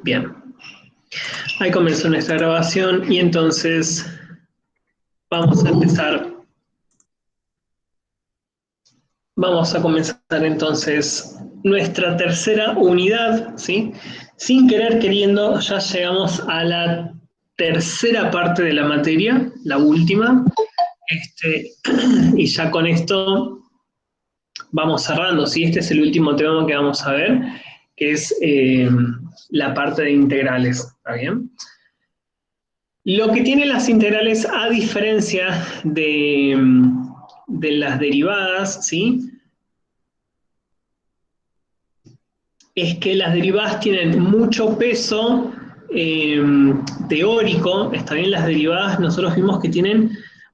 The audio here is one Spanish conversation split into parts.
Bien. Ahí comenzó nuestra grabación y entonces vamos a empezar. Vamos a comenzar entonces nuestra tercera unidad, ¿sí? Sin querer queriendo, ya llegamos a la tercera parte de la materia, la última. Y ya con esto vamos cerrando, ¿sí? Este es el último tema que vamos a ver, que es la parte de integrales, ¿está bien? Lo que tienen las integrales, a diferencia de las derivadas, ¿sí? Es que las derivadas tienen mucho peso teórico. Está bien, las derivadas nosotros vimos que tienen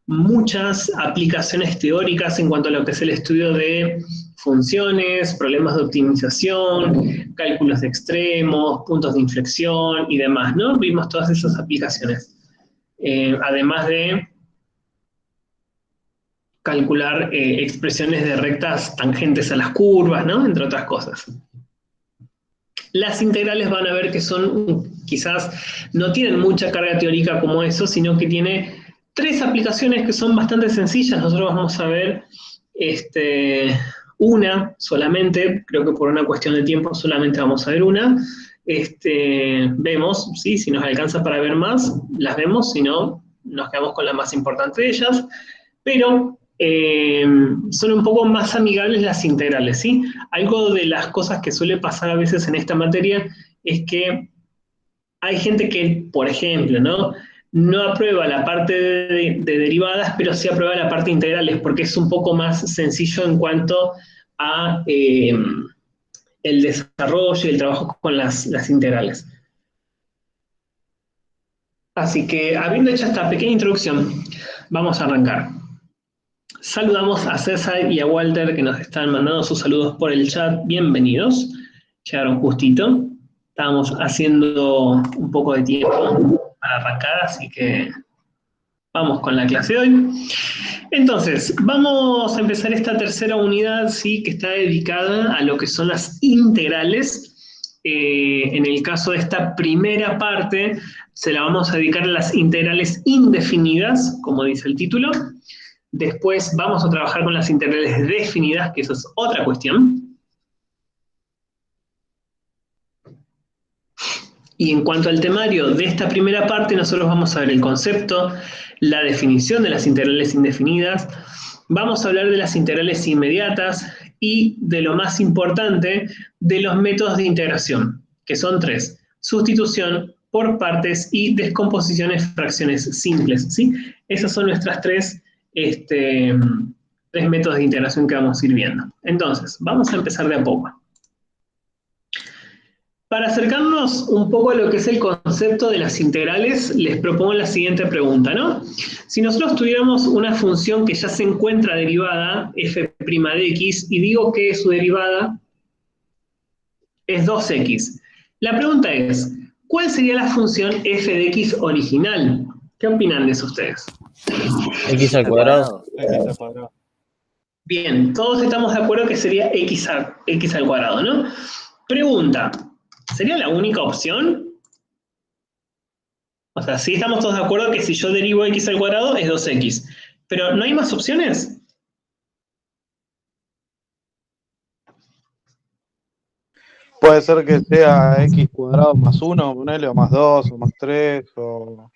muchas aplicaciones teóricas en cuanto a lo que es el estudio de funciones, problemas de optimización, cálculos de extremos, puntos de inflexión y demás, ¿no? Vimos todas esas aplicaciones. Además de calcular expresiones de rectas tangentes a las curvas, ¿no? Entre otras cosas. Las integrales van a ver que son, quizás no tienen mucha carga teórica como eso, sino que tiene tres aplicaciones que son bastante sencillas. Nosotros vamos a ver una solamente, creo que por una cuestión de tiempo solamente vamos a ver una. Vemos, ¿sí? Si nos alcanza para ver más, las vemos, si no, nos quedamos con la más importante de ellas. Pero son un poco más amigables las integrales, ¿sí? Algo de las cosas que suele pasar a veces en esta materia es que hay gente que, por ejemplo, no aprueba la parte de derivadas, pero sí aprueba la parte de integrales, porque es un poco más sencillo en cuanto a el desarrollo y el trabajo con las integrales. Así que, habiendo hecho esta pequeña introducción, vamos a arrancar. Saludamos a César y a Walter que nos están mandando sus saludos por el chat. Bienvenidos. Llegaron justito. Estábamos haciendo un poco de tiempo para arrancar, así que vamos con la clase de hoy. Entonces, vamos a empezar esta tercera unidad, ¿sí? Que está dedicada a lo que son las integrales. En el caso de esta primera parte, se la vamos a dedicar a las integrales indefinidas, como dice el título. Después vamos a trabajar con las integrales definidas, que eso es otra cuestión. Y en cuanto al temario de esta primera parte, nosotros vamos a ver el concepto, la definición de las integrales indefinidas, vamos a hablar de las integrales inmediatas y de lo más importante, de los métodos de integración, que son tres: sustitución por partes y descomposición en fracciones simples, ¿sí? Esas son nuestras tres métodos de integración que vamos a ir viendo. Entonces, vamos a empezar de a poco. Para acercarnos un poco a lo que es el concepto de las integrales, les propongo la siguiente pregunta, ¿no? Si nosotros tuviéramos una función que ya se encuentra derivada, f' de x, y digo que su derivada es 2x, la pregunta es, ¿cuál sería la función f de x original? ¿Qué opinan de eso ustedes? X al cuadrado. X al cuadrado. Bien, todos estamos de acuerdo que sería x al cuadrado, ¿no? Pregunta, ¿sería la única opción? O sea, sí estamos todos de acuerdo que si yo derivo x al cuadrado es 2x. Pero ¿no hay más opciones? Puede ser que sea x cuadrado más 1, ponele, o más 2, o más 3, o...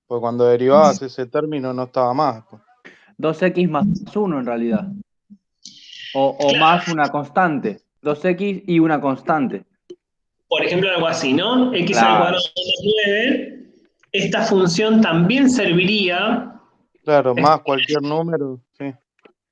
Porque cuando derivabas ese término no estaba más. 2x más 1 en realidad. O Claro. Más una constante. 2x y una constante. Por ejemplo, algo así, ¿no? X al Claro. cuadrado más 9. Esta función también serviría... Claro, más cualquier número, sí.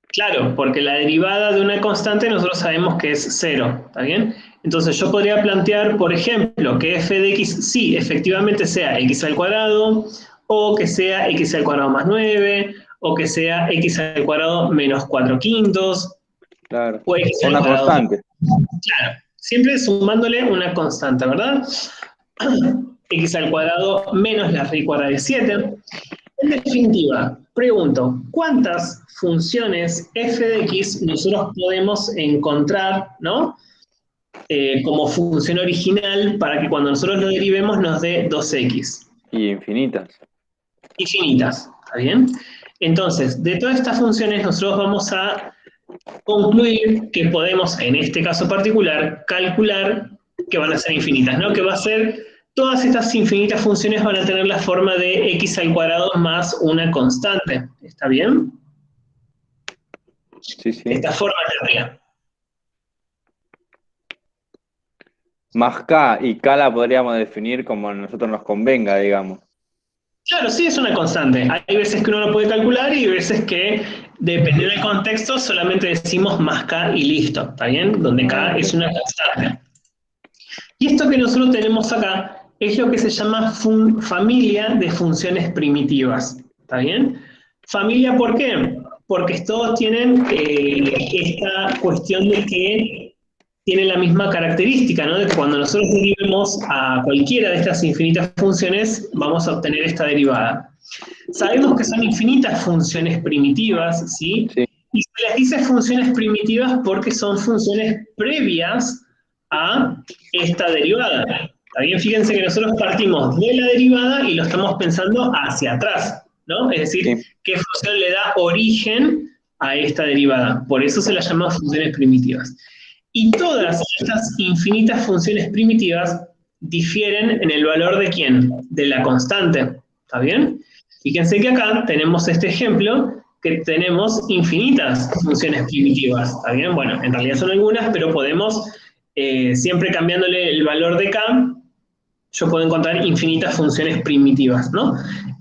Claro, porque la derivada de una constante nosotros sabemos que es 0, ¿está bien? Entonces yo podría plantear, por ejemplo, que f de x sí, efectivamente sea x al cuadrado, o que sea x al cuadrado más 9, o que sea x al cuadrado menos 4/5, Claro. o x al Una cuadrado. constante. Claro, siempre sumándole una constante, ¿verdad? X al cuadrado menos la raíz cuadrada de 7. En definitiva, pregunto, ¿cuántas funciones f de x nosotros podemos encontrar, ¿no? como función original para que cuando nosotros lo derivemos nos dé 2x. Y infinitas. Infinitas, ¿está bien? Entonces, de todas estas funciones nosotros vamos a concluir que podemos, en este caso particular, calcular que van a ser infinitas, ¿no? Que va a ser, todas estas infinitas funciones van a tener la forma de x al cuadrado más una constante, ¿está bien? Sí, sí. Esta forma tendría. Más K, y K la podríamos definir como a nosotros nos convenga, digamos. Claro, sí, es una constante. Hay veces que uno lo puede calcular y hay veces que, dependiendo del contexto, solamente decimos más k y listo, ¿está bien? Donde k es una constante. Y esto que nosotros tenemos acá es lo que se llama familia de funciones primitivas, ¿está bien? Familia, ¿por qué? Porque todos tienen esta cuestión de que tienen la misma característica, ¿no? De que cuando nosotros derivemos a cualquiera de estas infinitas funciones, vamos a obtener esta derivada. Sabemos que son infinitas funciones primitivas, ¿sí? Sí. Y se les dice funciones primitivas porque son funciones previas a esta derivada. ¿Está bien? Fíjense que nosotros partimos de la derivada y lo estamos pensando hacia atrás, ¿no? Es decir, Sí. qué función le da origen a esta derivada. Por eso se las llama funciones primitivas. Y todas estas infinitas funciones primitivas difieren en el valor de ¿quién? De la constante. ¿Está bien? Fíjense que acá tenemos este ejemplo que tenemos infinitas funciones primitivas. ¿Está bien? Bueno, en realidad son algunas, pero podemos, siempre cambiándole el valor de k, yo puedo encontrar infinitas funciones primitivas, ¿no?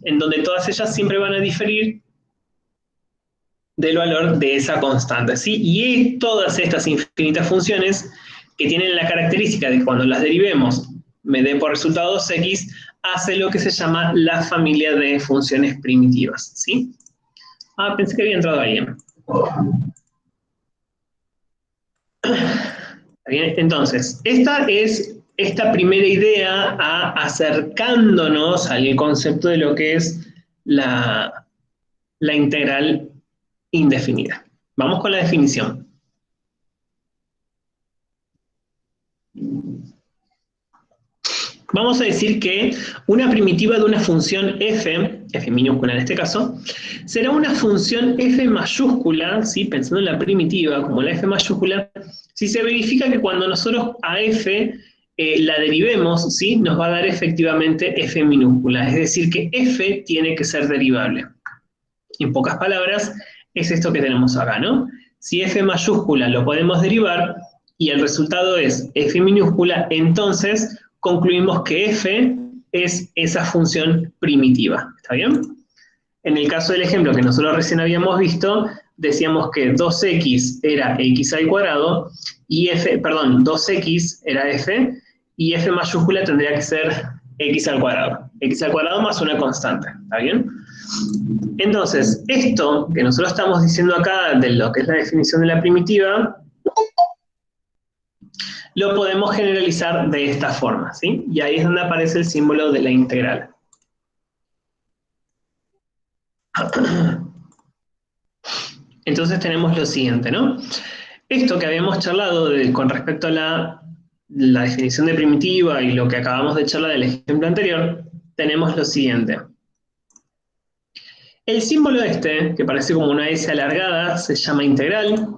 En donde todas ellas siempre van a diferir del valor de esa constante, ¿sí? Y todas estas infinitas funciones que tienen la característica de que cuando las derivemos me dé por resultado 2x, hace lo que se llama la familia de funciones primitivas, ¿sí? Ah, pensé que había entrado alguien. Bien, entonces, esta es esta primera idea acercándonos al concepto de lo que es la integral indefinida. Vamos con la definición. Vamos a decir que una primitiva de una función f minúscula en este caso, será una función f mayúscula, ¿sí? Pensando en la primitiva como la f mayúscula, si se verifica que cuando nosotros a f la derivemos, ¿sí? Nos va a dar efectivamente f minúscula, es decir que f tiene que ser derivable. En pocas palabras, es esto que tenemos acá, ¿no? Si f mayúscula lo podemos derivar y el resultado es f minúscula, entonces concluimos que f es esa función primitiva. ¿Está bien? En el caso del ejemplo que nosotros recién habíamos visto, decíamos que 2x era x al cuadrado y 2x era f y f mayúscula tendría que ser x al cuadrado. X al cuadrado más una constante. ¿Está bien? Entonces, esto que nosotros estamos diciendo acá de lo que es la definición de la primitiva, lo podemos generalizar de esta forma, ¿sí? Y ahí es donde aparece el símbolo de la integral. Entonces tenemos lo siguiente, ¿no? Esto que habíamos charlado con respecto a la definición de primitiva y lo que acabamos de charlar del ejemplo anterior, tenemos lo siguiente. El símbolo este, que parece como una S alargada, se llama integral.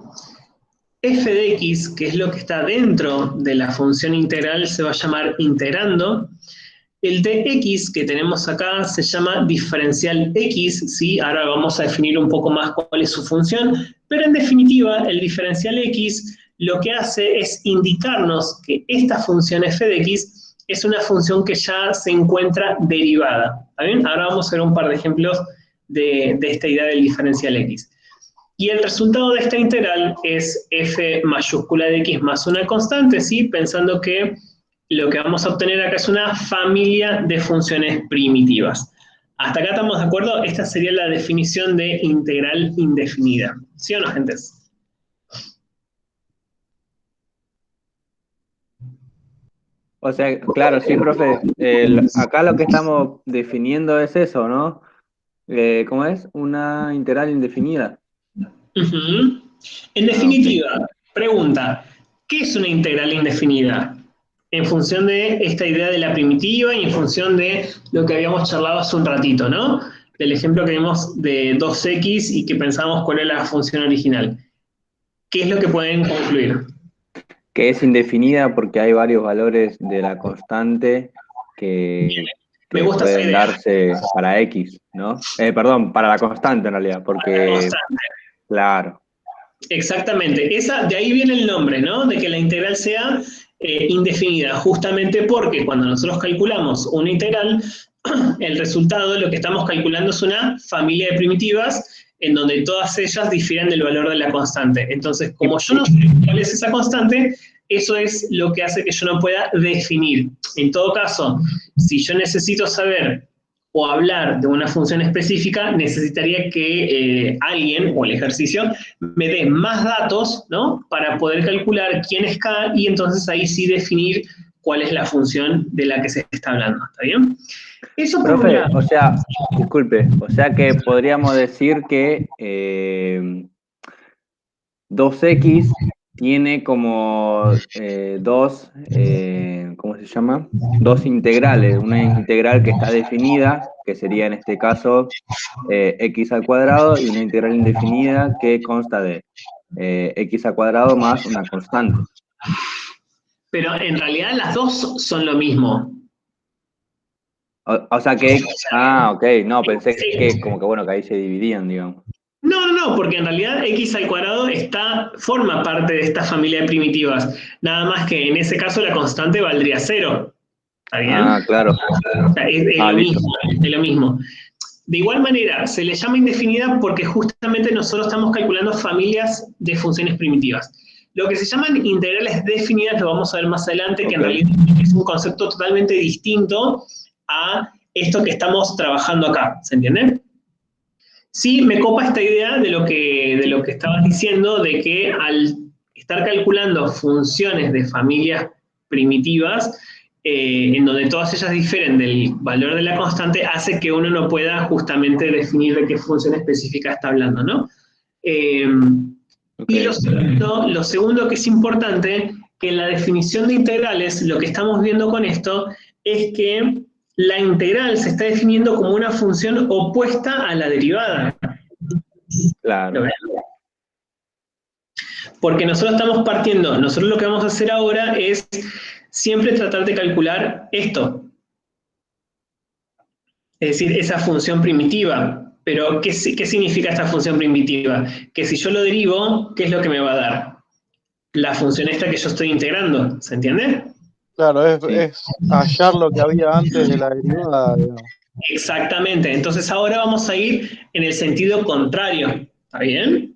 F de x, que es lo que está dentro de la función integral, se va a llamar integrando. El de x que tenemos acá se llama diferencial x, ¿sí? Ahora vamos a definir un poco más cuál es su función, pero en definitiva el diferencial x lo que hace es indicarnos que esta función f de x es una función que ya se encuentra derivada. ¿Está bien? Ahora vamos a ver un par de ejemplos de esta idea del diferencial x. Y el resultado de esta integral es f mayúscula de x más una constante, ¿sí? Pensando que lo que vamos a obtener acá es una familia de funciones primitivas. ¿Hasta acá estamos de acuerdo? Esta sería la definición de integral indefinida. ¿Sí o no, gentes? O sea, claro, sí, profe. Acá lo que estamos definiendo es eso, ¿no? ¿Cómo es? Una integral indefinida. En Ah, ok. definitiva, pregunta, ¿qué es una integral indefinida? En función de esta idea de la primitiva y en función de lo que habíamos charlado hace un ratito, ¿no? Del ejemplo que vimos de 2x y que pensábamos cuál era la función original. ¿Qué es lo que pueden concluir? Que es indefinida porque hay varios valores de la constante que Me gusta esa pueden idea. darse para X, ¿no? Perdón, para la constante en realidad, porque, Constante. claro, Exactamente. De ahí viene el nombre, ¿no? De que la integral sea indefinida, justamente porque cuando nosotros calculamos una integral, el resultado, lo que estamos calculando es una familia de primitivas en donde todas ellas difieren del valor de la constante. Entonces, como yo no sé cuál es esa constante, eso es lo que hace que yo no pueda definir. En todo caso, si yo necesito saber o hablar de una función específica, necesitaría que alguien o el ejercicio me dé más datos, ¿no? Para poder calcular quién es K y entonces ahí sí definir cuál es la función de la que se está hablando. ¿Está bien? Eso por un profe, lado. o sea, disculpe, o sea que podríamos decir que 2x tiene como ¿cómo se llama? Dos integrales, una integral que está definida, que sería en este caso x al cuadrado, y una integral indefinida que consta de x al cuadrado más una constante. Pero en realidad las dos son lo mismo. O sea que, ok, no, pensé que como que bueno, que ahí se dividían, digamos. No, porque en realidad x al cuadrado forma parte de esta familia de primitivas. Nada más que en ese caso la constante valdría 0. ¿Está bien? Ah, claro. O sea, es lo Listo. mismo, es lo mismo. De igual manera, se le llama indefinida porque justamente nosotros estamos calculando familias de funciones primitivas. Lo que se llaman integrales definidas, lo vamos a ver más adelante, que en realidad es un concepto totalmente distinto a esto que estamos trabajando acá, ¿se entiende? Sí, me copa esta idea de lo que estabas diciendo, de que al estar calculando funciones de familias primitivas, en donde todas ellas difieren del valor de la constante, hace que uno no pueda justamente definir de qué función específica está hablando, ¿no? Y lo segundo que es importante, que en la definición de integrales, lo que estamos viendo con esto es que la integral se está definiendo como una función opuesta a la derivada. Claro. Porque nosotros estamos partiendo, nosotros lo que vamos a hacer ahora es siempre tratar de calcular esto. Es decir, esa función primitiva. Pero, ¿qué significa esta función primitiva? Que si yo lo derivo, ¿qué es lo que me va a dar? La función esta que yo estoy integrando, ¿se entiende? Claro, es hallar lo que había antes de la derivada, digamos. Exactamente. Entonces ahora vamos a ir en el sentido contrario. ¿Está bien?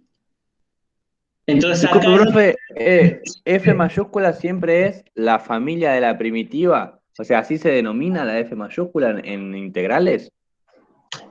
Entonces Disculpe, acá... profe, F mayúscula siempre es la familia de la primitiva. O sea, ¿así se denomina la F mayúscula en integrales?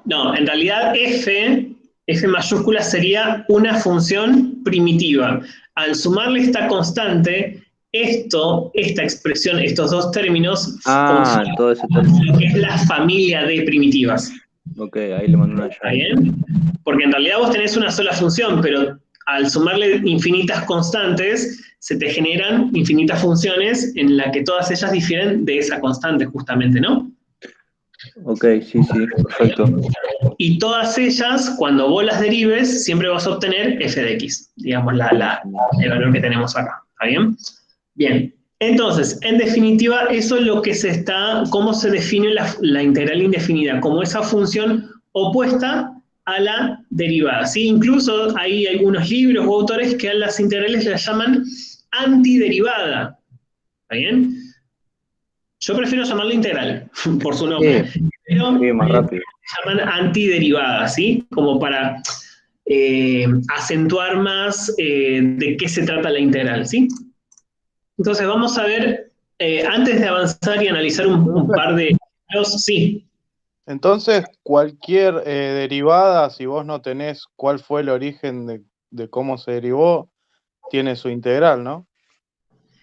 No, en realidad F mayúscula sería una función primitiva. Al sumarle esta constante, esta expresión, estos dos términos, conforman todo ese término. lo que es la familia de primitivas. Ok, ahí le mando una ¿Está llave. bien? Porque en realidad vos tenés una sola función, pero al sumarle infinitas constantes, se te generan infinitas funciones en las que todas ellas difieren de esa constante, justamente, ¿no? Ok, sí, perfecto. Y todas ellas, cuando vos las derives, siempre vas a obtener f de x, digamos, el valor que tenemos acá. ¿Está bien? Bien. Entonces, en definitiva, eso es lo que cómo se define la integral indefinida, como esa función opuesta a la derivada. ¿Sí? Incluso hay algunos libros o autores que a las integrales las llaman antiderivada. ¿Está bien? Yo prefiero llamarla integral, por su nombre. Sí, Pero más rápido. llaman antiderivada, ¿sí? Como para acentuar más de qué se trata la integral, ¿sí? Entonces vamos a ver, antes de avanzar y analizar un par de ejemplos, sí. Entonces, cualquier derivada, si vos no tenés cuál fue el origen de cómo se derivó, tiene su integral, ¿no?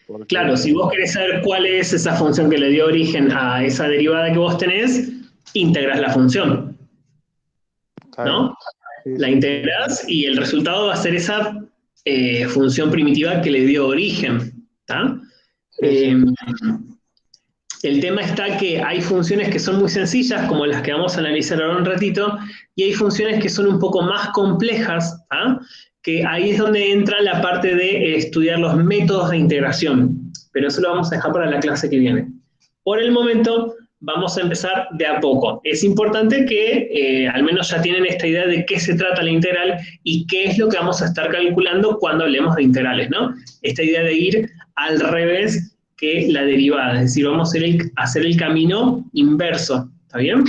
Porque... Claro, si vos querés saber cuál es esa función que le dio origen a esa derivada que vos tenés, integras la función, ¿no? Sí, La integrás y el resultado va a ser esa función primitiva que le dio origen. ¿Tá? Sí. El tema está que hay funciones que son muy sencillas, como las que vamos a analizar ahora un ratito, y hay funciones que son un poco más complejas, ¿tá? Que ahí es donde entra la parte de estudiar los métodos de integración, pero eso lo vamos a dejar para la clase que viene. Por el momento, vamos a empezar de a poco. Es importante que al menos ya tienen esta idea de qué se trata la integral y qué es lo que vamos a estar calculando cuando hablemos de integrales, ¿no? Esta idea de ir al revés que la derivada, es decir, vamos a hacer el camino inverso, ¿está bien?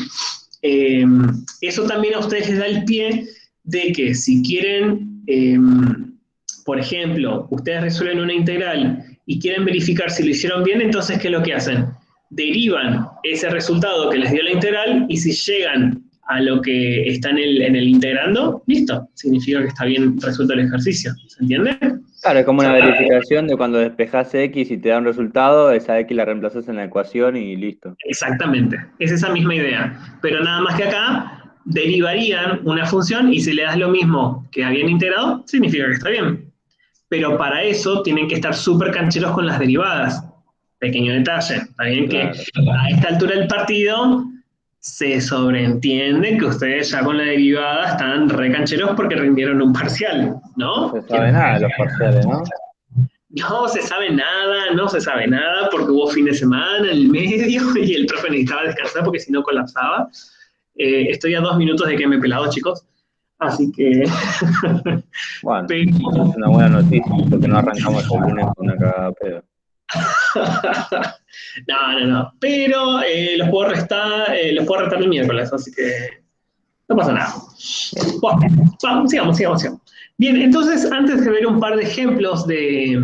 Eso también a ustedes les da el pie de que si quieren, por ejemplo, ustedes resuelven una integral y quieren verificar si lo hicieron bien, entonces, ¿qué es lo que hacen? Derivan ese resultado que les dio la integral y si llegan a lo que está en el integrando, listo, significa que está bien resuelto el ejercicio, ¿se entiende? Claro, es como una verificación de cuando despejas X y te da un resultado, esa X la reemplazas en la ecuación y listo. Exactamente, es esa misma idea, pero nada más que acá derivarían una función y si le das lo mismo que habían integrado, significa que está bien. Pero para eso tienen que estar súper cancheros con las derivadas. Pequeño detalle, está bien Claro. que a esta altura del partido se sobreentiende que ustedes ya con la derivada están re cancheros porque rindieron un parcial, ¿no? No se sabe nada de los parciales, ¿no? No se sabe nada, no se sabe nada, porque hubo fin de semana en el medio y el profe necesitaba descansar porque si no colapsaba. Estoy a 2 minutos de que me he pelado, chicos. Así que... Bueno, pero... es una buena noticia, porque no arrancamos el lunes con una cagada de pedo. No. Pero los puedo restar el miércoles, así que no pasa nada. Bueno, sigamos. Bien, entonces, antes de ver un par de ejemplos de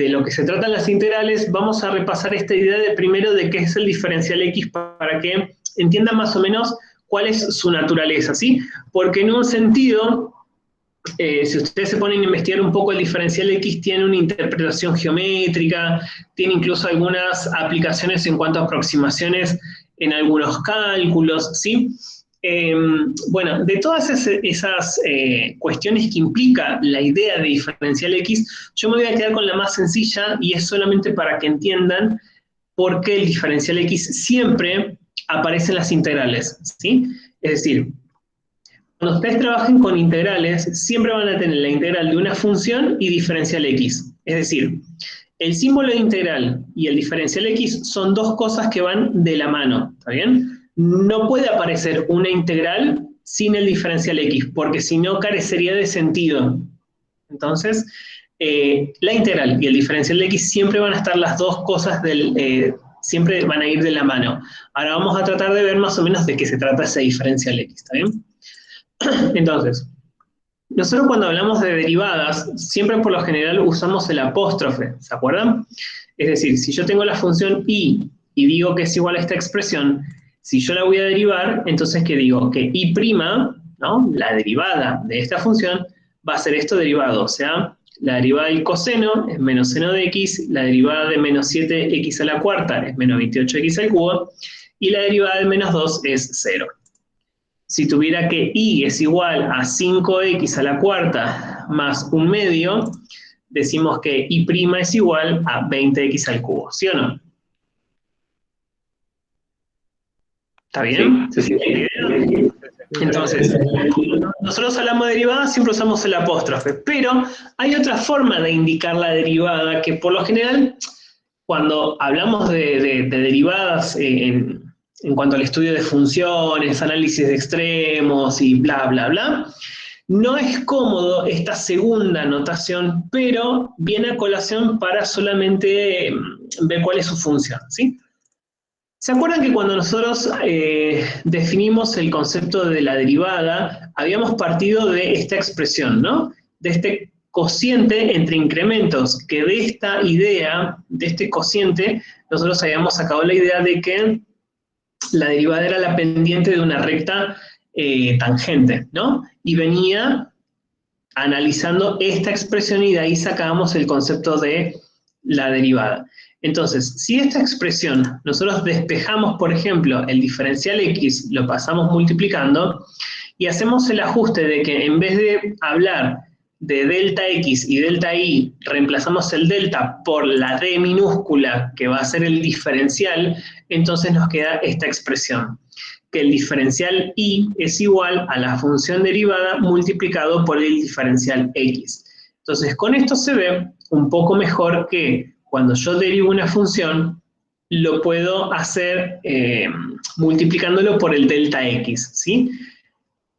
lo que se tratan las integrales, vamos a repasar esta idea de primero de qué es el diferencial X para que entiendan más o menos cuál es su naturaleza, ¿sí? Porque en un sentido, si ustedes se ponen a investigar un poco el diferencial X, tiene una interpretación geométrica, tiene incluso algunas aplicaciones en cuanto a aproximaciones en algunos cálculos, ¿sí? Bueno, de todas esas cuestiones que implica la idea de diferencial X, yo me voy a quedar con la más sencilla y es solamente para que entiendan por qué el diferencial X siempre aparece en las integrales, ¿sí? Es decir, cuando ustedes trabajen con integrales, siempre van a tener la integral de una función y diferencial X. Es decir, el símbolo de integral y el diferencial X son dos cosas que van de la mano, ¿está bien? No puede aparecer una integral sin el diferencial X, porque si no carecería de sentido. Entonces, la integral y el diferencial X siempre van a estar las dos cosas siempre van a ir de la mano. Ahora vamos a tratar de ver más o menos de qué se trata ese diferencial X, ¿está bien? Entonces, nosotros cuando hablamos de derivadas, siempre por lo general usamos el apóstrofe, ¿se acuerdan? Es decir, si yo tengo la función y digo que es igual a esta expresión, si yo la voy a derivar, entonces ¿qué digo? Que y', ¿no? La derivada de esta función va a ser esto derivado, o sea, la derivada del coseno es menos seno de x, la derivada de menos 7x a la cuarta es menos 28x al cubo, y la derivada de menos 2 es 0. Si tuviera que y es igual a 5x a la cuarta más un medio, decimos que y' es igual a 20x al cubo, ¿sí o no? ¿Está bien? Sí. Entonces, nosotros hablamos de derivadas, siempre usamos el apóstrofe, pero hay otra forma de indicar la derivada que por lo general, cuando hablamos de derivadas en cuanto al estudio de funciones, análisis de extremos y bla, bla, bla, no es cómodo esta segunda notación, pero viene a colación para solamente ver cuál es su función, ¿sí? ¿Se acuerdan que cuando nosotros definimos el concepto de la derivada, habíamos partido de esta expresión, ¿no? De este cociente entre incrementos, que de esta idea, de este cociente, nosotros habíamos sacado la idea de que la derivada era la pendiente de una recta tangente, ¿no? Y venía analizando esta expresión y de ahí sacábamos el concepto de la derivada. Entonces, si esta expresión nosotros despejamos, por ejemplo, el diferencial X, lo pasamos multiplicando y hacemos el ajuste de que en vez de hablar de delta x y delta y reemplazamos el delta por la d minúscula, que va a ser el diferencial, entonces nos queda esta expresión, que el diferencial y es igual a la función derivada multiplicado por el diferencial x. Entonces, con esto se ve un poco mejor que cuando yo derivo una función, lo puedo hacer multiplicándolo por el delta x, ¿sí?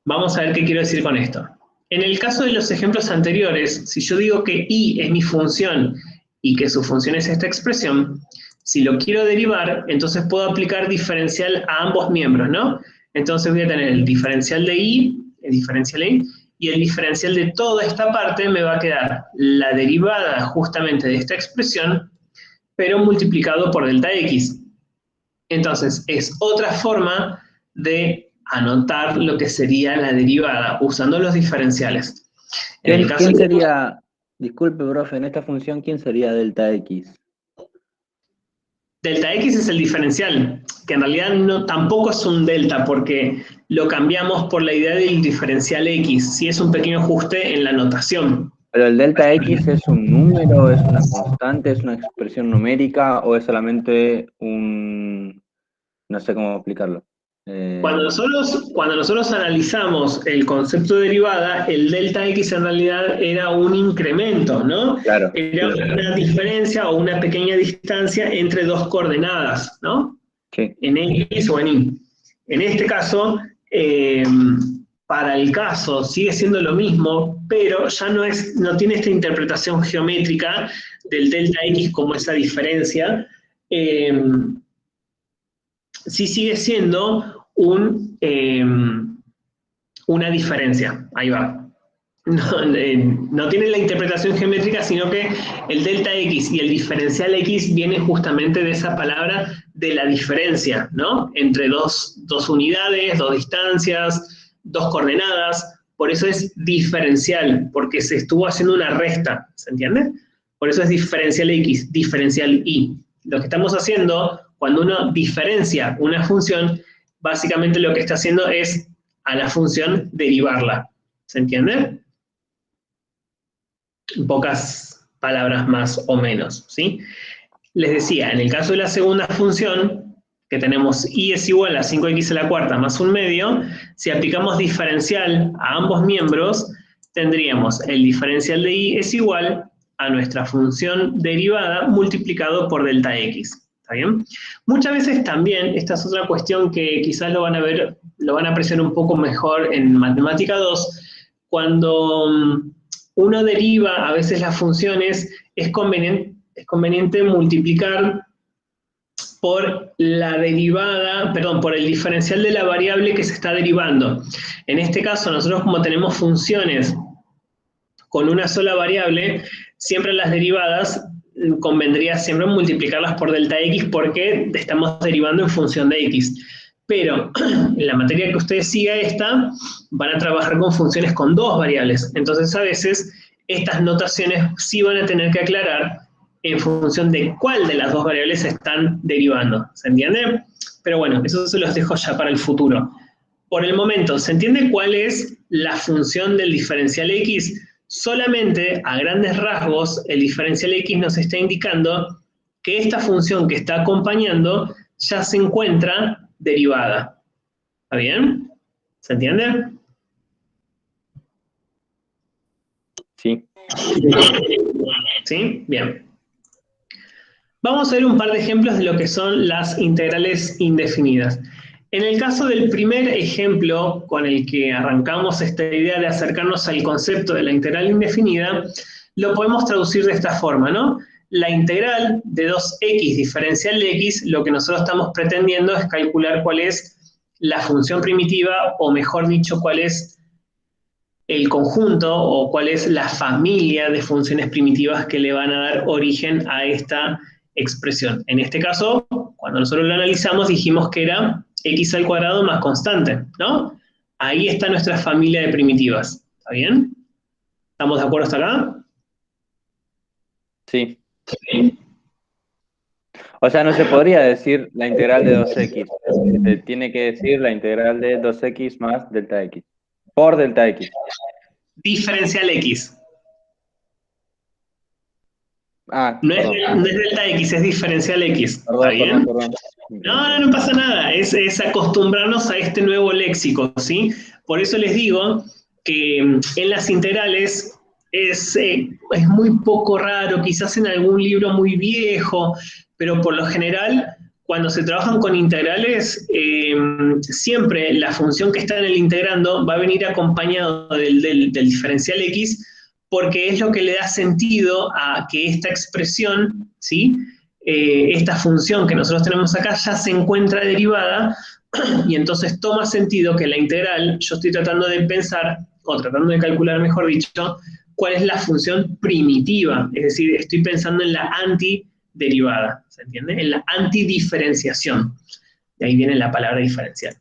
Vamos a ver qué quiero decir con esto. En el caso de los ejemplos anteriores, si yo digo que y es mi función y que su función es esta expresión, si lo quiero derivar, entonces puedo aplicar diferencial a ambos miembros, ¿no? Entonces voy a tener el diferencial de y, el diferencial y el diferencial de toda esta parte me va a quedar la derivada justamente de esta expresión, pero multiplicado por delta x. Entonces, es otra forma de anotar lo que sería la derivada, usando los diferenciales. ¿Quién sería, disculpe, profe, en esta función, quién sería delta x? Delta x es el diferencial, que en realidad no, tampoco es un delta, porque lo cambiamos por la idea del diferencial x, si es un pequeño ajuste en la notación. ¿Pero el delta x es un número, es una constante, es una expresión numérica o es solamente un... no sé cómo explicarlo? Cuando nosotros analizamos el concepto de derivada, el delta x en realidad era un incremento, ¿no? Claro. Era una diferencia o una pequeña distancia entre dos coordenadas, ¿no? Sí. En x o en y. En este caso, para el caso sigue siendo lo mismo, pero ya no tiene esta interpretación geométrica del delta x como esa diferencia. Sí sigue siendo una diferencia, ahí va. No tiene la interpretación geométrica, sino que el delta x y el diferencial x viene justamente de esa palabra de la diferencia, ¿no? Entre dos unidades, dos distancias, dos coordenadas. Por eso es diferencial, porque se estuvo haciendo una resta, ¿se entiende? Por eso es diferencial x, diferencial y. Lo que estamos haciendo, cuando uno diferencia una función, básicamente lo que está haciendo es a la función derivarla. ¿Se entiende? En pocas palabras más o menos, ¿sí? Les decía, en el caso de la segunda función, que tenemos y es igual a 5x a la cuarta más un medio, si aplicamos diferencial a ambos miembros, tendríamos el diferencial de y es igual a nuestra función derivada multiplicado por delta x. ¿Está bien? Muchas veces también, esta es otra cuestión que quizás lo van a ver, lo van a apreciar un poco mejor en Matemática 2, cuando uno deriva a veces las funciones, es conveniente multiplicar por la derivada, perdón, por el diferencial de la variable que se está derivando. En este caso, nosotros como tenemos funciones con una sola variable, siempre las derivadas convendría siempre multiplicarlas por delta x porque estamos derivando en función de x. Pero en la materia que ustedes sigan esta, van a trabajar con funciones con dos variables. Entonces a veces estas notaciones sí van a tener que aclarar en función de cuál de las dos variables se están derivando. ¿Se entiende? Pero bueno, eso se los dejo ya para el futuro. Por el momento, ¿se entiende cuál es la función del diferencial x? Solamente a grandes rasgos el diferencial x nos está indicando que esta función que está acompañando ya se encuentra derivada. ¿Está bien? ¿Se entiende? Sí. ¿Sí? Bien. Vamos a ver un par de ejemplos de lo que son las integrales indefinidas. En el caso del primer ejemplo con el que arrancamos esta idea de acercarnos al concepto de la integral indefinida, lo podemos traducir de esta forma, ¿no? La integral de 2x diferencial de x, lo que nosotros estamos pretendiendo es calcular cuál es la función primitiva, o mejor dicho, cuál es el conjunto o cuál es la familia de funciones primitivas que le van a dar origen a esta expresión. En este caso, cuando nosotros lo analizamos, dijimos que era x al cuadrado más constante, ¿no? Ahí está nuestra familia de primitivas. ¿Está bien? ¿Estamos de acuerdo hasta acá? Sí. Sí. O sea, no se podría decir la integral de 2x. Se tiene que decir la integral de 2x más delta x. Por delta x. Diferencial x. No es, Perdón. no es delta X, es diferencial X. ¿Está Perdón, bien? perdón. No pasa nada. Es acostumbrarnos a este nuevo léxico, ¿sí? Por eso les digo que en las integrales es muy poco raro, quizás en algún libro muy viejo, pero por lo general, cuando se trabajan con integrales, siempre la función que está en el integrando va a venir acompañado del diferencial X, porque es lo que le da sentido a que esta expresión, ¿sí? Esta función que nosotros tenemos acá ya se encuentra derivada y entonces toma sentido que la integral, yo estoy tratando de pensar, o tratando de calcular, mejor dicho, cuál es la función primitiva, es decir, estoy pensando en la antiderivada, ¿se entiende? En la antidiferenciación. De ahí viene la palabra diferencial.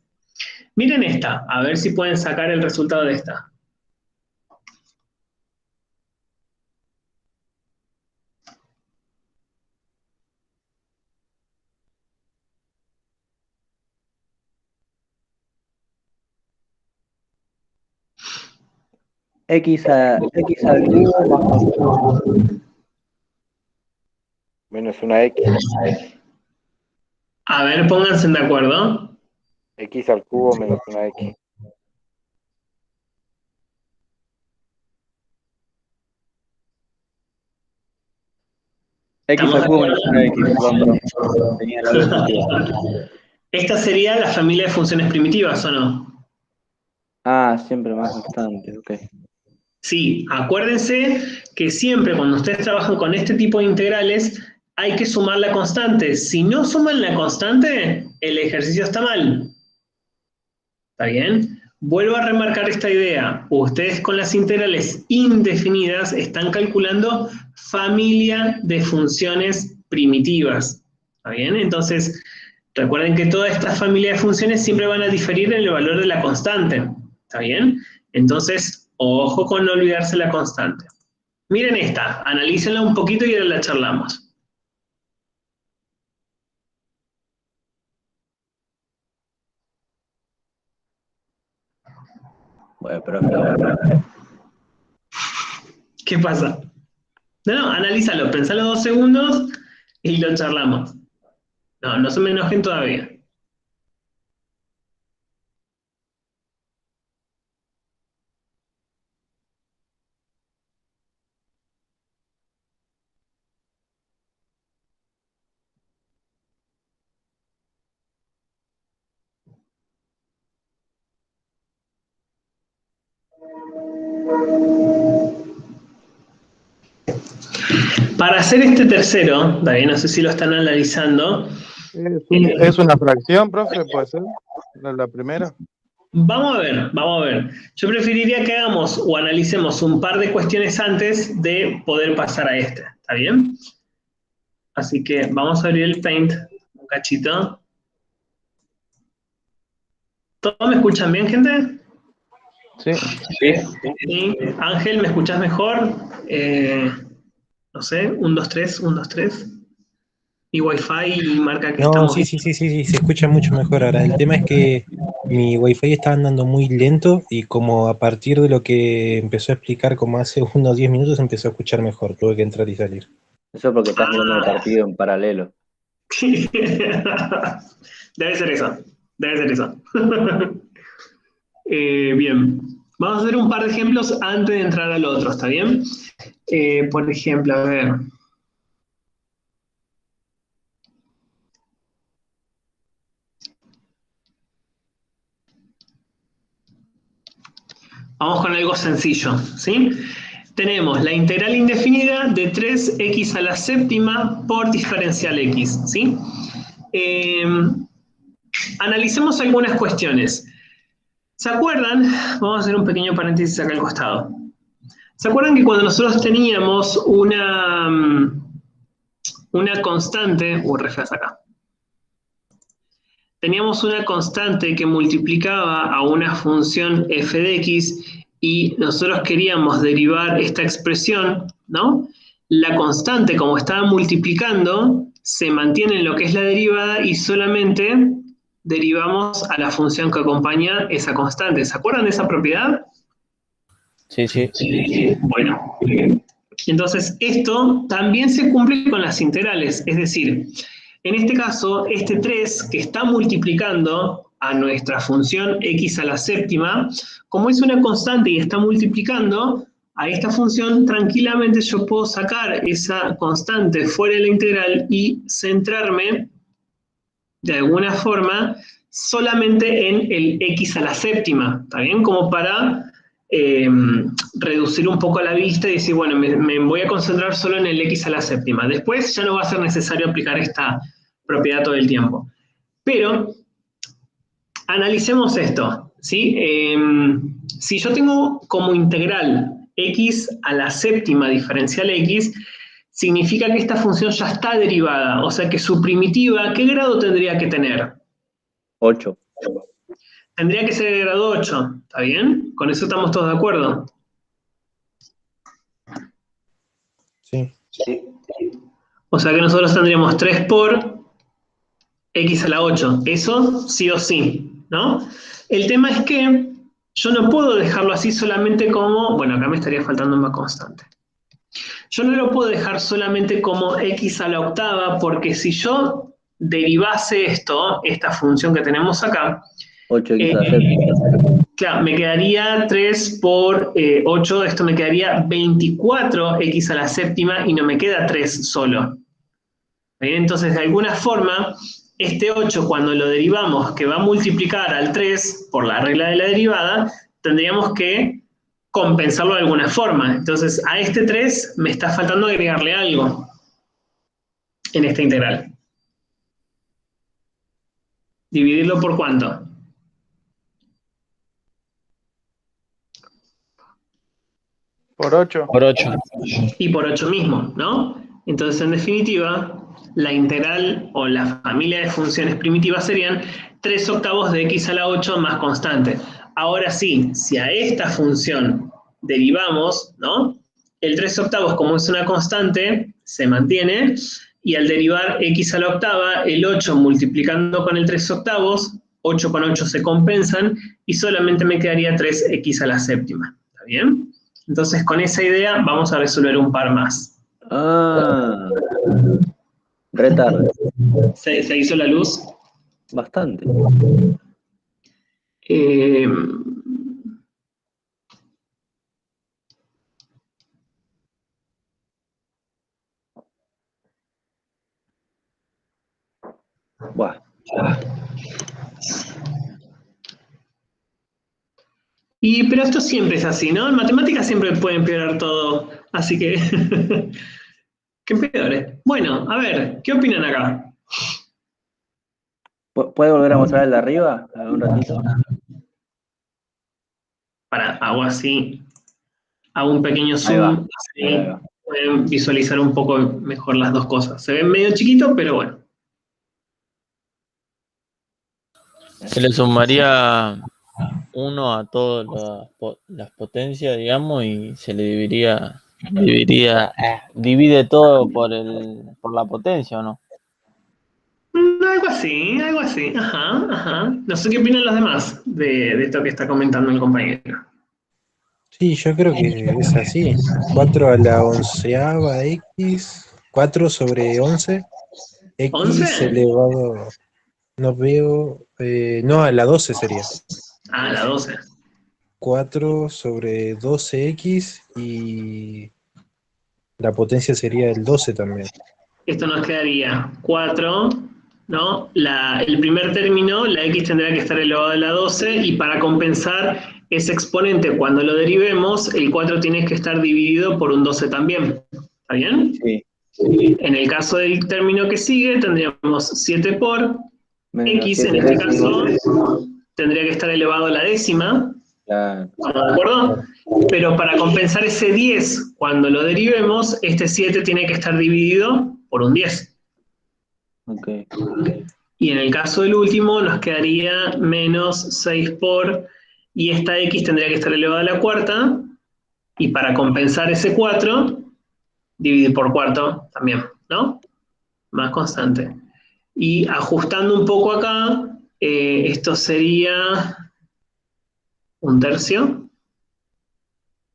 Miren esta, a ver si pueden sacar el resultado de esta. X al cubo más Menos una X. A ver, pónganse de acuerdo. X al cubo menos una X. X al cubo menos una X, perdón. Tenía la doble sentido. Esta sería la familia de funciones primitivas, ¿o no? Siempre más constante, ok. Sí, acuérdense que siempre cuando ustedes trabajan con este tipo de integrales hay que sumar la constante. Si no suman la constante, el ejercicio está mal. ¿Está bien? Vuelvo a remarcar esta idea. Ustedes con las integrales indefinidas están calculando familia de funciones primitivas. ¿Está bien? Entonces, recuerden que toda esta familia de funciones siempre van a diferir en el valor de la constante. ¿Está bien? Entonces, ojo con no olvidarse la constante. Miren esta, analícenla un poquito y ahora la charlamos. Bueno, pero ¿Qué pasa? No, analízalo, pensalo 2 segundos y lo charlamos. No se me enojen todavía. Para hacer este tercero, David, no sé si lo están analizando. ¿Es una fracción, profe? ¿Puede ser? ¿La primera? Vamos a ver. Yo preferiría que hagamos o analicemos un par de cuestiones antes de poder pasar a este. ¿Está bien? Así que vamos a abrir el Paint un cachito. ¿Todos me escuchan bien, gente? Sí. Sí. Ángel, ¿me escuchás mejor? No sé, 1, 2, 3, 1, 2, 3. Y Wi-Fi y marca que No, estamos sí, se escucha mucho mejor ahora. El tema es que mi Wi-Fi está andando muy lento y como a partir de lo que empezó a explicar como hace unos 10 minutos empezó a escuchar mejor, tuve que entrar y salir. eso porque estás mirando el partido en paralelo. Debe ser eso. Debe ser eso. Bien. Vamos a hacer un par de ejemplos antes de entrar al otro, ¿está bien? Por ejemplo, a ver. Vamos con algo sencillo, ¿sí? Tenemos la integral indefinida de 3x a la séptima por diferencial x, ¿sí? Analicemos algunas cuestiones. ¿Se acuerdan? Vamos a hacer un pequeño paréntesis acá al costado. ¿Se acuerdan que cuando nosotros teníamos una constante, refaz acá, teníamos una constante que multiplicaba a una función f de x y nosotros queríamos derivar esta expresión, ¿no? La constante, como estaba multiplicando, se mantiene en lo que es la derivada y solamente derivamos a la función que acompaña esa constante. ¿Se acuerdan de esa propiedad? Sí. Bueno, Entonces, esto también se cumple con las integrales, es decir, en este caso, este 3 que está multiplicando a nuestra función x a la séptima, como es una constante y está multiplicando a esta función, tranquilamente yo puedo sacar esa constante fuera de la integral y centrarme, de alguna forma, solamente en el x a la séptima, ¿está bien? Como para reducir un poco la vista y decir, bueno, me voy a concentrar solo en el x a la séptima. Después ya no va a ser necesario aplicar esta propiedad todo el tiempo. Pero analicemos esto, ¿sí? Si yo tengo como integral x a la séptima diferencial x, significa que esta función ya está derivada, o sea que su primitiva, ¿qué grado tendría que tener? 8. Tendría que ser de grado 8, ¿está bien? ¿Con eso estamos todos de acuerdo? Sí. O sea que nosotros tendríamos 3 por x a la 8, eso sí o sí, ¿no? El tema es que yo no puedo dejarlo así solamente como, bueno, acá me estaría faltando una constante. Yo no lo puedo dejar solamente como x a la octava, porque si yo derivase esto, esta función que tenemos acá, 8x a la séptima. claro, me quedaría 3 por 8, esto me quedaría 24x a la séptima y no me queda 3 solo. ¿Bien? Entonces, de alguna forma, este 8 cuando lo derivamos, que va a multiplicar al 3 por la regla de la derivada, tendríamos que compensarlo de alguna forma. Entonces, a este 3 me está faltando agregarle algo en esta integral. ¿Dividirlo por cuánto? Por 8. Por 8. Y por 8 mismo, ¿no? Entonces, en definitiva, la integral o la familia de funciones primitivas serían 3 octavos de x a la 8 más constante. Ahora sí, si a esta función derivamos, ¿no? El 3 octavos, como es una constante, se mantiene, y al derivar x a la octava, el 8 multiplicando con el 3 octavos, 8 con 8 se compensan, y solamente me quedaría 3x a la séptima. ¿Está bien? Entonces, con esa idea, vamos a resolver un par más. Ah, retarde. ¿Se hizo la luz? Bastante. Eh, Buah. pero esto siempre es así, ¿no? En matemáticas siempre puede empeorar todo, así que... ¿Qué empeore? Bueno, a ver, ¿qué opinan acá? ¿Puede volver a mostrar el de arriba? A ver, un ratito. Hago así, hago un pequeño Ahí va. zoom, así Ahí va. pueden visualizar un poco mejor las dos cosas. Se ven medio chiquitos, pero bueno. Se le sumaría 1 a todas las potencias, digamos, y se le divide todo por la potencia, ¿o no? Algo así, ajá, ajá. No sé qué opinan los demás de esto que está comentando el compañero. Sí, yo creo que es así. 4 a la onceava x, 4 sobre 11, x ¿11? elevado, no veo, no, a la 12 sería. Ah, la 12. 4 sobre 12x y la potencia sería el 12 también. Esto nos quedaría 4, ¿no? El primer término, la x tendrá que estar elevado a la 12, y para compensar ese exponente cuando lo derivemos, el 4 tiene que estar dividido por un 12 también. ¿Está bien? Sí. En el caso del término que sigue, tendríamos 7 por Menos x, en 7 este caso, décimos. tendría que estar elevado a la décima. Claro. ¿Estamos de acuerdo? Pero para compensar ese 10, cuando lo derivemos, este 7 tiene que estar dividido por un 10. Ok. Y en el caso del último, nos quedaría menos 6 por, y esta x tendría que estar elevada a la cuarta, y para compensar ese 4, dividir por cuarto también, ¿no? Más constante. Y ajustando un poco acá, esto sería un tercio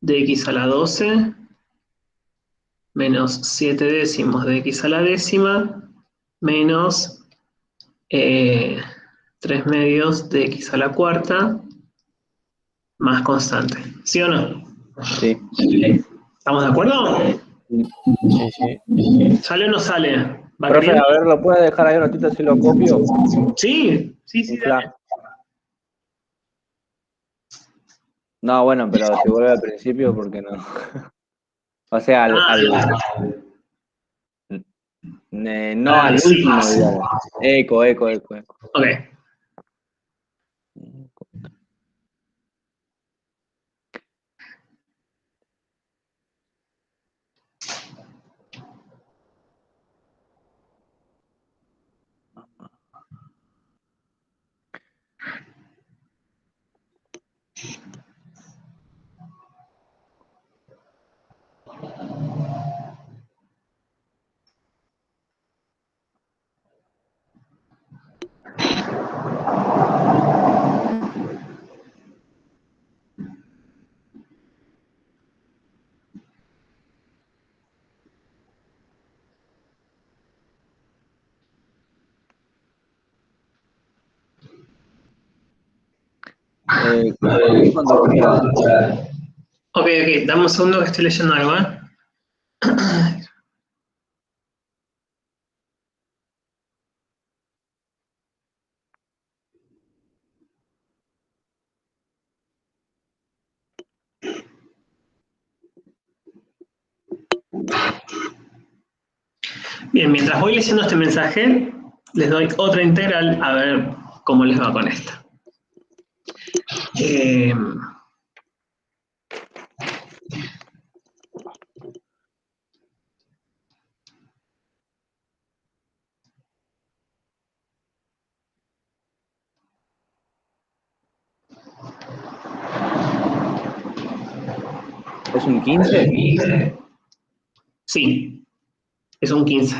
de x a la 12 menos 7 décimos de x a la décima menos 3 medios de x a la cuarta más constante. ¿Sí o no? Sí. ¿Estamos de acuerdo? Sí, sí. ¿Sale o no sale? ¿Va Profe, queriendo? a ver, ¿lo puede dejar ahí un ratito si lo copio? Sí, sí, sí, Un dale. flash. No, bueno, pero si vuelve al principio, ¿por qué no? O sea, no al Sí. último, digamos. Eco. Ok. Copié cuando quiera. Ok, dame un segundo que estoy leyendo algo, ¿eh? Bien, mientras voy leyendo este mensaje, les doy otra integral a ver cómo les va con esta. ¿Es un 15? Sí, es un 15.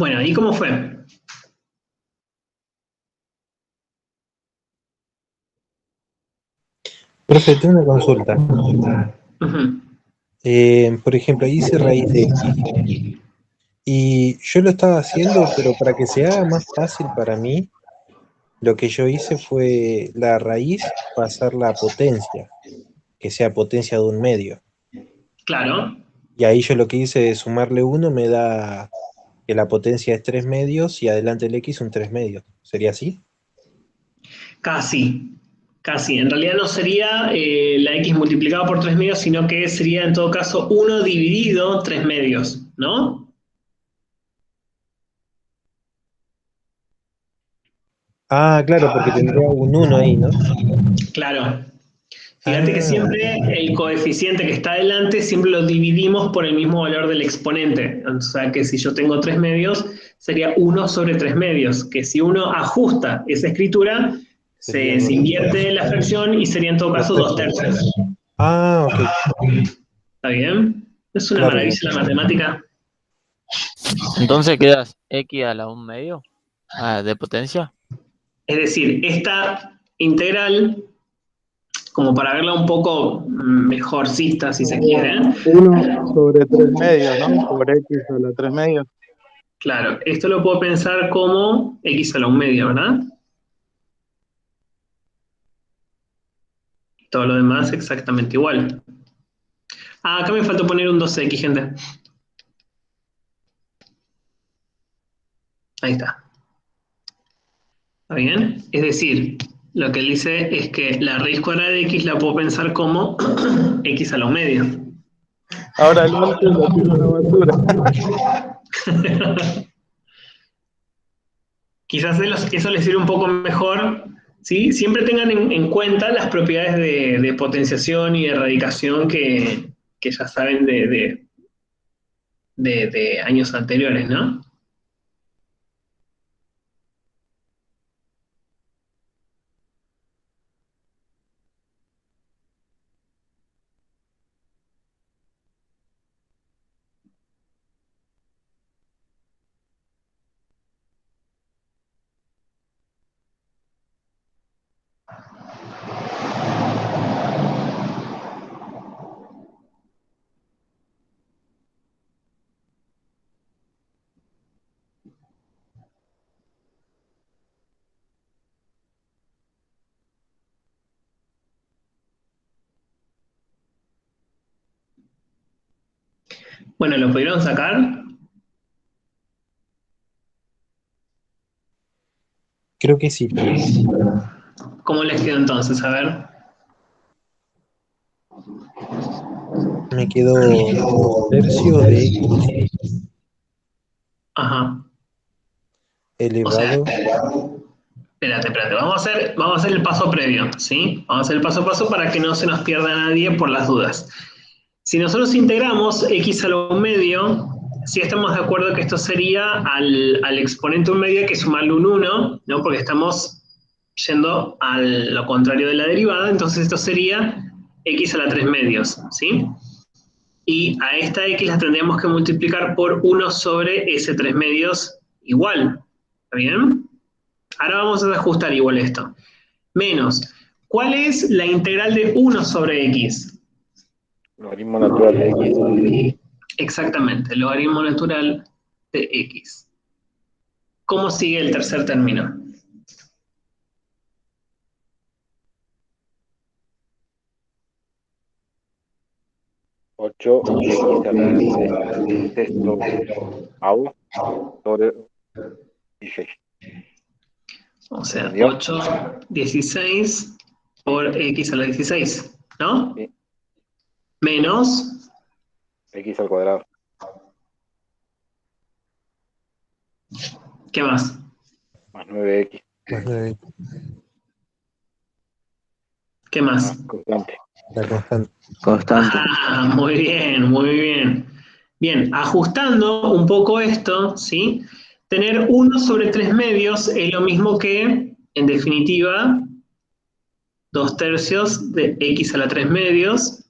Bueno, ¿y cómo fue? Profe, tengo una consulta. Ujú. Por ejemplo, ahí hice raíz de X. Y yo lo estaba haciendo, pero para que se haga más fácil para mí, lo que yo hice fue la raíz pasarla a potencia, que sea potencia de un medio. Claro, Y ahí yo lo que hice es sumarle 1, me da que la potencia es 3 medios y adelante el X un 3 medios. ¿Sería así? casi. Casi. En realidad no sería la X multiplicada por 3 medios, sino que sería en todo caso 1 dividido 3 medios, ¿no? Ah, claro, porque tendría un 1 ahí, ¿no? Claro. Fíjate que Ah, siempre el coeficiente que está adelante siempre lo dividimos por el mismo valor del exponente. O sea que si yo tengo 3 medios, sería 1 sobre 3 medios. Que si uno ajusta esa escritura, sería se invierte la fracción y sería en todo caso 2 tercios. Ah, ok, ¿Está bien? Es una claro. maravilla la matemática. Entonces quedas X a la 1 medio de potencia. Es decir, esta integral, como para verla un poco mejorcita, si se quiere, 1 sobre 3 medios, ¿no? Por X a la 3 medios. claro, esto lo puedo pensar como x a la 1 media, ¿verdad? Todo lo demás exactamente igual. Ah, acá me faltó poner un 2x, gente. Ahí está. ¿Está bien? Es decir, lo que él dice es que la raíz cuadrada de x la puedo pensar como x a la 1 media. Ahora el Walter lo tiro a la basura. Quizás eso les sirve un poco mejor, ¿sí? Siempre tengan en cuenta las propiedades de potenciación y de radicación que ya saben de años anteriores, ¿no? Bueno, ¿lo pudieron sacar? Creo que sí, profe. ¿Cómo les quedó entonces? A ver. Me quedó 2 tercios de X Ajá. O sea, elevado. espérate. Vamos a hacer el paso previo, ¿sí? Vamos a hacer el paso a paso para que no se nos pierda nadie por las dudas. Si nosotros integramos x a lo medio, sí estamos de acuerdo que esto sería al exponente 1 medio hay que sumarle un 1, ¿no? Porque estamos yendo a lo contrario de la derivada, entonces esto sería x a la 3 medios, ¿sí? Y a esta x la tendríamos que multiplicar por 1 sobre ese 3 medios igual, ¿está bien? Ahora vamos a ajustar igual esto. Menos, ¿cuál es la integral de 1 sobre x? Logaritmo natural de X. Exactamente, el logaritmo natural de x. ¿Cómo sigue el tercer término? 8 X a la sexto sobre 16. O sea, ¿Entendió? 8, 16 por x a la 16, ¿no? Sí. Menos, X al cuadrado. ¿qué más? Más 9X. Más 9, ¿Qué más? Más constante. la constante. Constante. Ah, muy bien, muy bien. Bien, ajustando un poco esto, ¿sí? Tener 1 sobre 3 medios es lo mismo que, en definitiva, 2 tercios de x a la 3 medios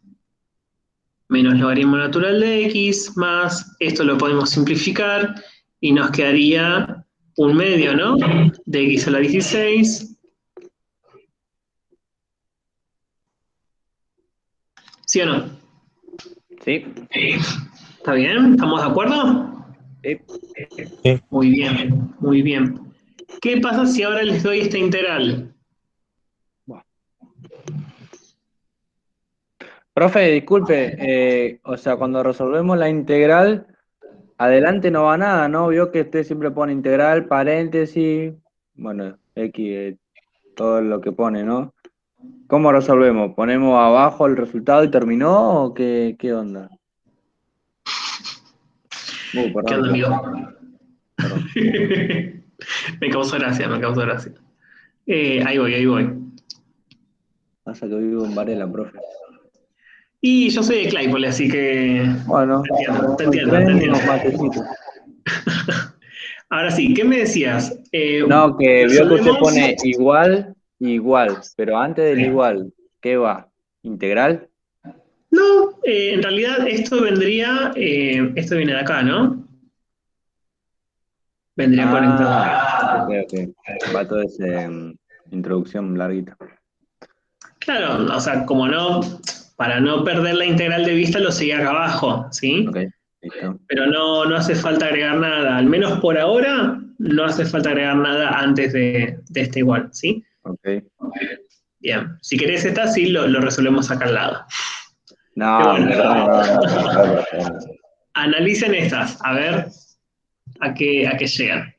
menos logaritmo natural de x más, esto lo podemos simplificar, y nos quedaría un medio, ¿no? De x a la 16. ¿Sí o no? Sí, ¿Está bien? ¿Estamos de acuerdo? sí. Muy bien, muy bien. ¿Qué pasa si ahora les doy esta integral? Profe, disculpe, o sea, cuando resolvemos la integral, adelante no va nada, ¿no? Vio que usted siempre pone integral, paréntesis, bueno, X, todo lo que pone, ¿no? ¿Cómo resolvemos? ¿Ponemos abajo el resultado y terminó o qué onda? ¿Qué Perdón, onda, profe, amigo? perdón. Me causó gracia, me causó gracia. Ahí voy, ahí voy. Pasa que vivo en Varela, profe. Y yo soy de Claypole, así que Bueno, te entiendo, te tomamos el entiendo, te tren y entiendo. unos matecitos. Ahora sí, ¿qué me decías? No, que vio que usted Resolvemos. pone igual, igual, pero antes del igual, ¿qué va? ¿Integral? No, en realidad esto vendría, esto viene de acá, ¿no? Vendría conectado Ah, ok, acá. ok. Va toda esa introducción larguita. Claro, o sea, como no, para no perder la integral de vista, lo seguía acá abajo, ¿sí? Ok, listo. Pero no hace falta agregar nada, al menos por ahora, no hace falta agregar nada antes de este igual, ¿sí? Ok. Bien, si querés esta, sí, lo resolvemos acá al lado. Pero No, bueno, no, por favor, por favor. analicen estas, a ver a qué llegan.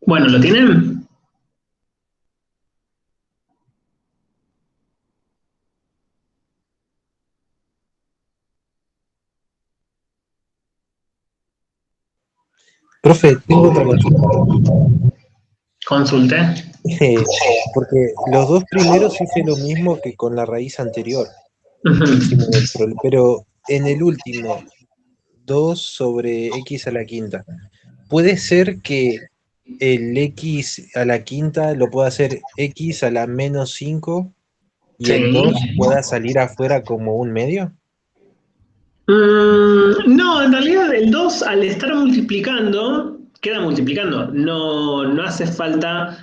Bueno, ¿lo tienen? Profe, tengo otra consulta. Consulte. Porque los dos primeros hice lo mismo que con la raíz anterior. Ujú. Pero en el último, 2 sobre x a la quinta. ¿Puede ser que el x a la quinta lo pueda hacer x a la menos 5 y el 2 Sí. pueda salir afuera como un medio? No, en realidad el 2 al estar multiplicando, queda multiplicando. No hace falta,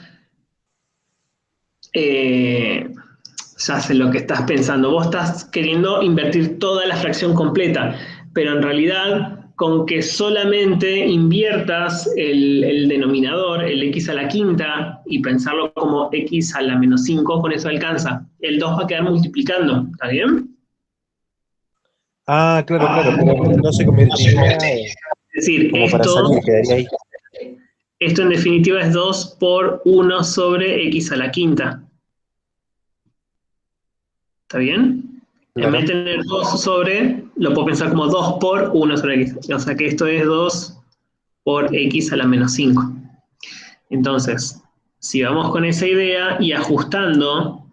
ya sé lo que estás pensando. Vos estás queriendo invertir toda la fracción completa, pero en realidad con que solamente inviertas el denominador, el x a la quinta, y pensarlo como x a la menos 5, con eso alcanza. El 2 va a quedar multiplicando, ¿está bien? Ah, claro, pero no se convertiría Es decir, como para salir, quedaría ahí. esto en definitiva es 2 por 1 sobre x a la quinta. ¿Está bien? En vez Claro. de tener 2 sobre, lo puedo pensar como 2 por 1 sobre x. O sea que esto es 2 por x a la menos 5. Entonces, si vamos con esa idea y ajustando,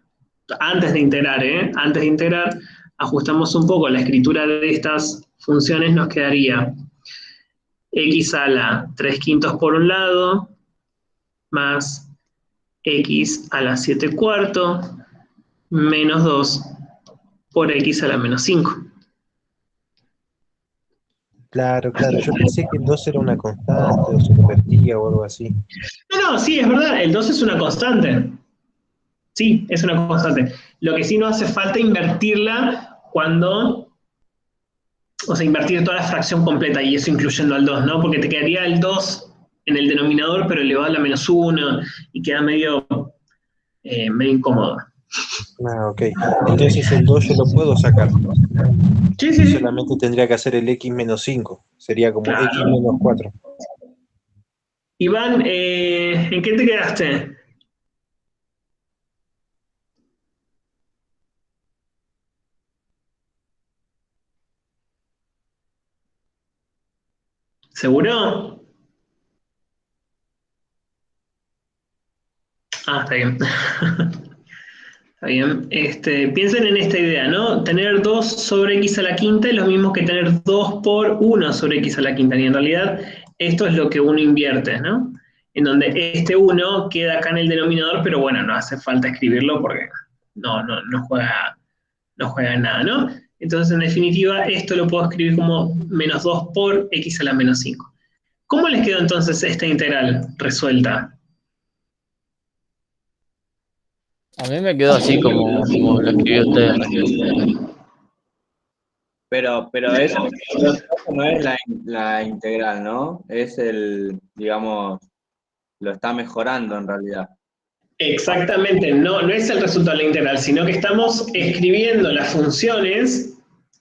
antes de integrar, antes de integrar, ajustamos un poco la escritura de estas funciones, nos quedaría x a la 3 quintos por un lado, más x a la 7 cuartos, menos 2 por x a la menos 5. Claro, claro. Yo pensé que el 2 era una constante o se convertía o algo así. No, sí, es verdad, el 2 es una constante. Sí, es una constante. Lo que sí no hace falta invertirla cuando, o sea, invertir toda la fracción completa y eso incluyendo al 2, ¿no? Porque te quedaría el 2 en el denominador, pero elevado a la menos 1 y queda medio incómodo. Ah, ok. Entonces el 2 yo lo puedo sacar. Sí, Y sí, sí. solamente tendría que hacer el x menos 5. Sería como x Claro. menos 4. Iván, ¿en qué te quedaste? ¿Seguro? Ah, está bien. Está bien. Piensen en esta idea, ¿no? Tener 2 sobre x a la quinta es lo mismo que tener 2 por 1 sobre x a la quinta. Y en realidad esto es lo que uno invierte, ¿no? En donde este 1 queda acá en el denominador, pero bueno, no hace falta escribirlo porque no juega nada, ¿no? Entonces, en definitiva, esto lo puedo escribir como menos 2 por x a la menos 5. ¿Cómo les quedó entonces esta integral resuelta? A mí me quedó así como lo escribió usted recién. Pero eso no es la integral, ¿no? Es digamos, lo está mejorando en realidad. Exactamente, no es el resultado de la integral, sino que estamos escribiendo las funciones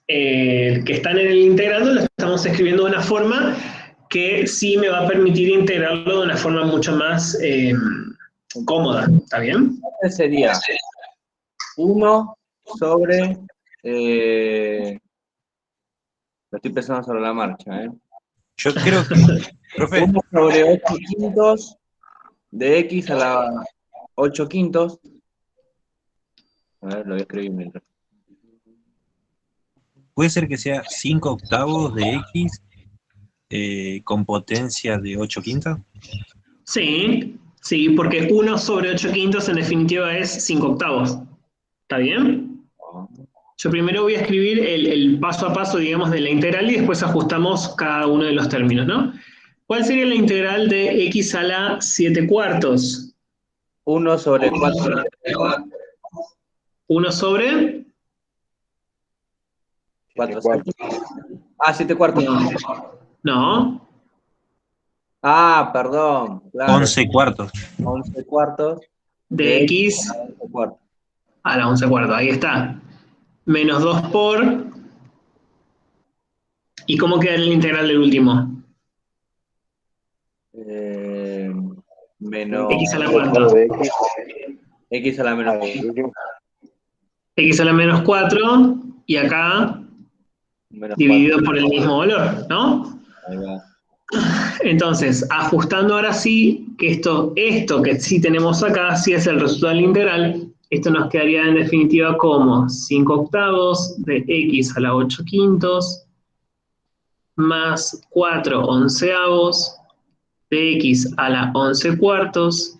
que están en el integrando, lo estamos escribiendo de una forma que sí me va a permitir integrarlo de una forma mucho más cómoda, ¿está bien? Entonces sería 1 sobre... lo estoy pensando sobre la marcha, ¿eh? Yo creo que, profe, 1 sobre 8 quintos de x a la 8 quintos. A ver, lo voy a escribir mientras. puede ser que sea 5 octavos de x con potencia de 8 quintas? Sí, sí, porque 1 sobre 8 quintos en definitiva es 5 octavos. ¿Está bien? Yo primero voy a escribir el paso a paso, digamos, de la integral y después ajustamos cada uno de los términos, ¿no? ¿Cuál sería la integral de x a la 7 cuartos? 1 sobre 4. 1 sobre 4. Ah, 7 cuartos. No. Ah, perdón. Claro. 11 cuartos. 11 cuartos De x a 11 cuartos. a la 11 cuartos. Ahí está. Menos 2 por... ¿Y cómo queda la integral del último? Menos X a la cuarta. x a la menos 4. X a la menos 4 y acá Menos dividido 4. por el mismo valor, ¿no? Ahí va. Entonces, ajustando ahora sí, que esto que sí tenemos acá, sí es el resultado de la integral, esto nos quedaría en definitiva como 5 octavos de x a la 8 quintos más 4 onceavos de x a la 11 cuartos,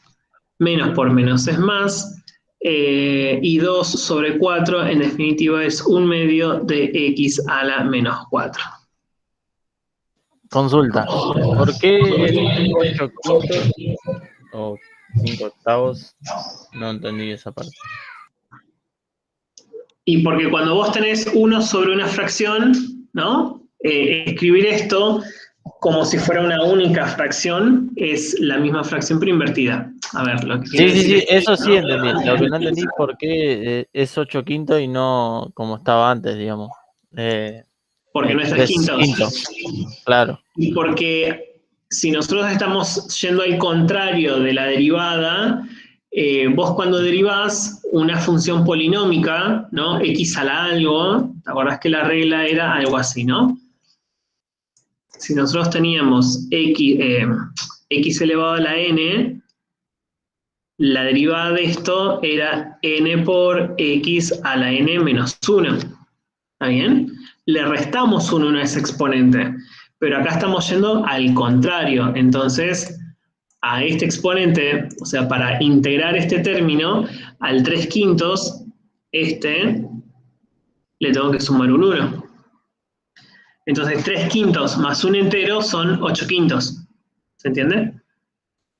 menos por menos es más, y 2 sobre 4 en definitiva es 1 medio de x a la menos 4. Consulta. ¿Por qué el 8 quintos o 5 octavos? No entendí esa parte. Y porque cuando vos tenés 1 sobre una fracción, ¿no? Escribir esto como si fuera una única fracción es la misma fracción pero invertida. A ver, lo que quiero Sí, decir es, eso sí ¿no? entendí. Lo que no entendí por qué es 8 quintos y no como estaba antes, digamos. Porque no es 3 3 quintos. quintos, claro. Y porque si nosotros estamos yendo al contrario de la derivada, vos cuando derivás una función polinómica, ¿no? X a la algo, ¿te acordás que la regla era algo así, ¿no? Si nosotros teníamos x elevado a la n, la derivada de esto era n por x a la n menos 1. ¿Está bien? Le restamos 1 a ese exponente. Pero acá estamos yendo al contrario. Entonces, a este exponente, o sea, para integrar este término, al 3 quintos, le tengo que sumar un 1. Entonces, 3 quintos más un entero son 8 quintos. ¿Se entiende?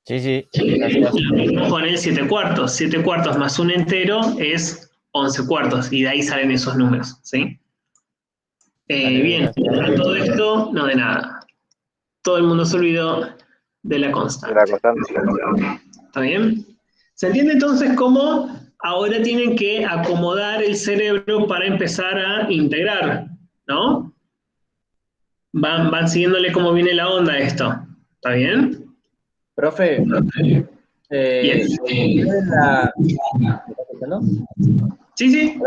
Sí, gracias. Lo mismo con el 7 cuartos. 7 cuartos más un entero es 11 cuartos. Y de ahí salen esos números. ¿Sí? Dale, Bien, gracias. todo esto, no de nada. Todo el mundo se olvidó de la constante. ¿Está bien? ¿Se entiende entonces cómo ahora tienen que acomodar el cerebro para empezar a integrar? ¿No? Van siguiéndole cómo viene la onda a esto. ¿Está bien? Profe, Bien. ¿no? Sí.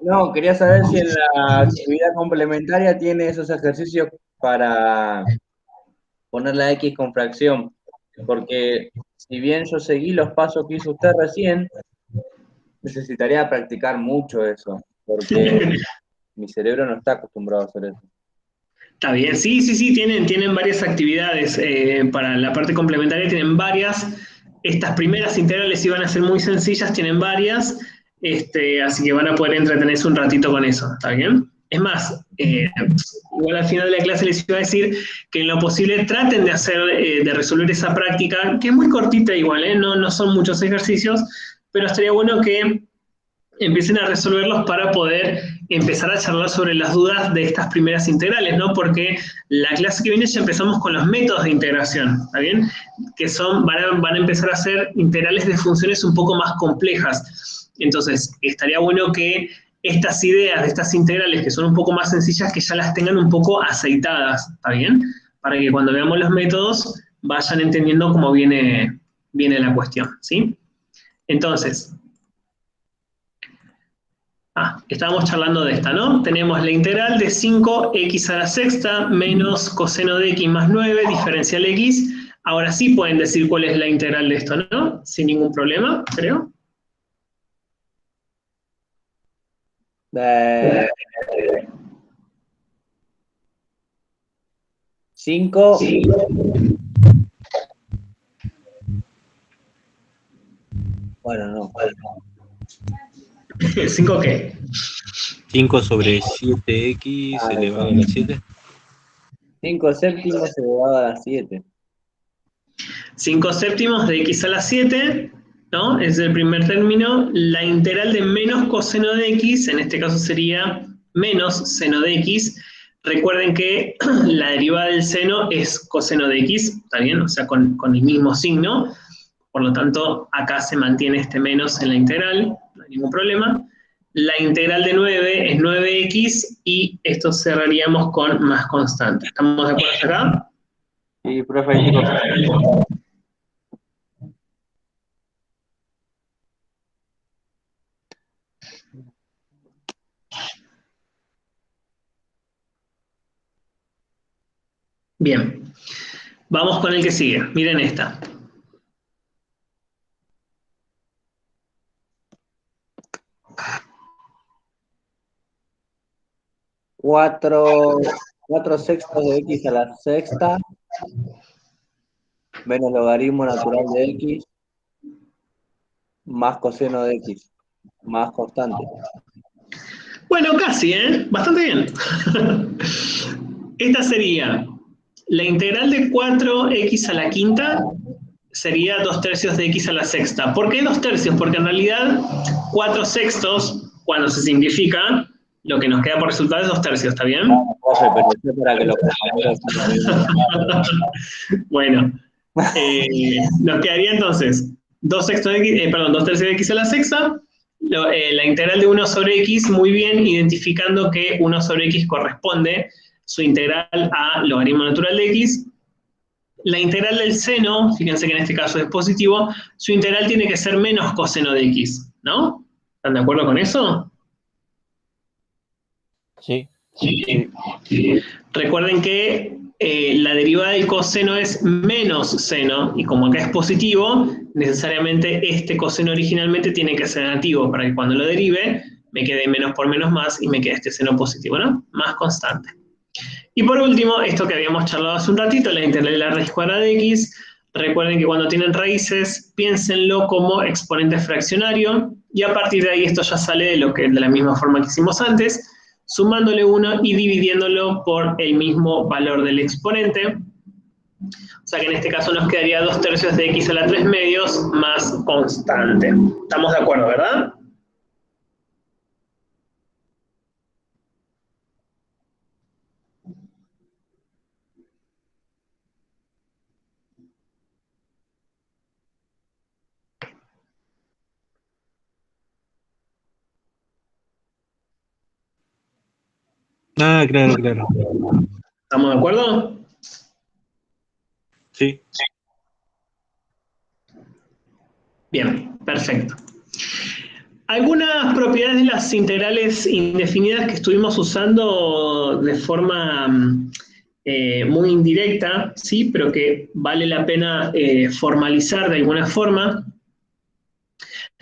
No, quería saber si en la actividad complementaria tiene esos ejercicios para poner la X con fracción, porque si bien yo seguí los pasos que hizo usted recién, necesitaría practicar mucho eso, porque mi cerebro no está acostumbrado a hacer eso. Está bien, sí, tienen varias actividades para la parte complementaria, tienen varias. Estas primeras integrales iban a ser muy sencillas, tienen varias, así que van a poder entretenerse un ratito con eso, ¿está bien? Es más, igual al final de la clase les iba a decir que en lo posible traten de hacer, de resolver esa práctica, que es muy cortita igual, no son muchos ejercicios, pero estaría bueno que empiecen a resolverlos para poder empezar a charlar sobre las dudas de estas primeras integrales, ¿no? Porque la clase que viene ya empezamos con los métodos de integración, ¿está bien? Que van a empezar a ser integrales de funciones un poco más complejas. Entonces, estaría bueno que estas ideas de estas integrales, que son un poco más sencillas, que ya las tengan un poco aceitadas, ¿está bien? Para que cuando veamos los métodos vayan entendiendo cómo viene la cuestión, ¿sí? Entonces, estábamos charlando de esta, ¿no? Tenemos la integral de 5x a la sexta menos coseno de x más 9, diferencial x. Ahora sí pueden decir cuál es la integral de esto, ¿no? Sin ningún problema, creo. 5. Bueno, no. ¿5 qué? 5 sobre 7x elevado a la 7. 5 séptimos elevado a la 7. 5 séptimos de x a la 7, ¿no? Es el primer término. La integral de menos coseno de x, en este caso sería menos seno de x. Recuerden que la derivada del seno es coseno de x, ¿está bien? O sea, con el mismo signo. Por lo tanto, acá se mantiene este menos en la integral, no hay ningún problema. La integral de 9 es 9x y esto cerraríamos con más constante. ¿Estamos de acuerdo hasta acá? Sí, profe, chicos. Bien. Vamos con el que sigue. Miren esta. Cuatro sextos de x a la sexta menos logaritmo natural de x más coseno de x más constante. Bueno, casi, ¿eh? Bastante bien. Esta sería la integral de 4x a la quinta, sería 2/3 de x a la sexta. ¿Por qué 2/3? Porque en realidad 4 sextos, cuando se simplifica, lo que nos queda por resultado es 2/3, ¿está bien? Profe, pero yo para que lo Bueno, nos quedaría entonces 2/3 de x a la sexta, la integral de 1 sobre x, muy bien, identificando que 1 sobre x corresponde su integral a logaritmo natural de x. La integral del seno, fíjense que en este caso es positivo, su integral tiene que ser menos coseno de x, ¿no? ¿Están de acuerdo con eso? Sí. Sí. Recuerden que la derivada del coseno es menos seno, y como acá es positivo, necesariamente este coseno originalmente tiene que ser negativo para que cuando lo derive me quede menos por menos más y me quede este seno positivo, ¿no? Más constante. Y por último, esto que habíamos charlado hace un ratito, la integral de la raíz cuadrada de x. Recuerden que cuando tienen raíces, piénsenlo como exponente fraccionario, y a partir de ahí esto ya sale de la misma forma que hicimos antes, sumándole 1 y dividiéndolo por el mismo valor del exponente. O sea que en este caso nos quedaría 2/3 de x a la 3 medios más constante. ¿Estamos de acuerdo, verdad? Ah, claro, claro. ¿Estamos de acuerdo? Sí. Bien, perfecto. Algunas propiedades de las integrales indefinidas que estuvimos usando de forma muy indirecta, ¿sí? Pero que vale la pena formalizar de alguna forma.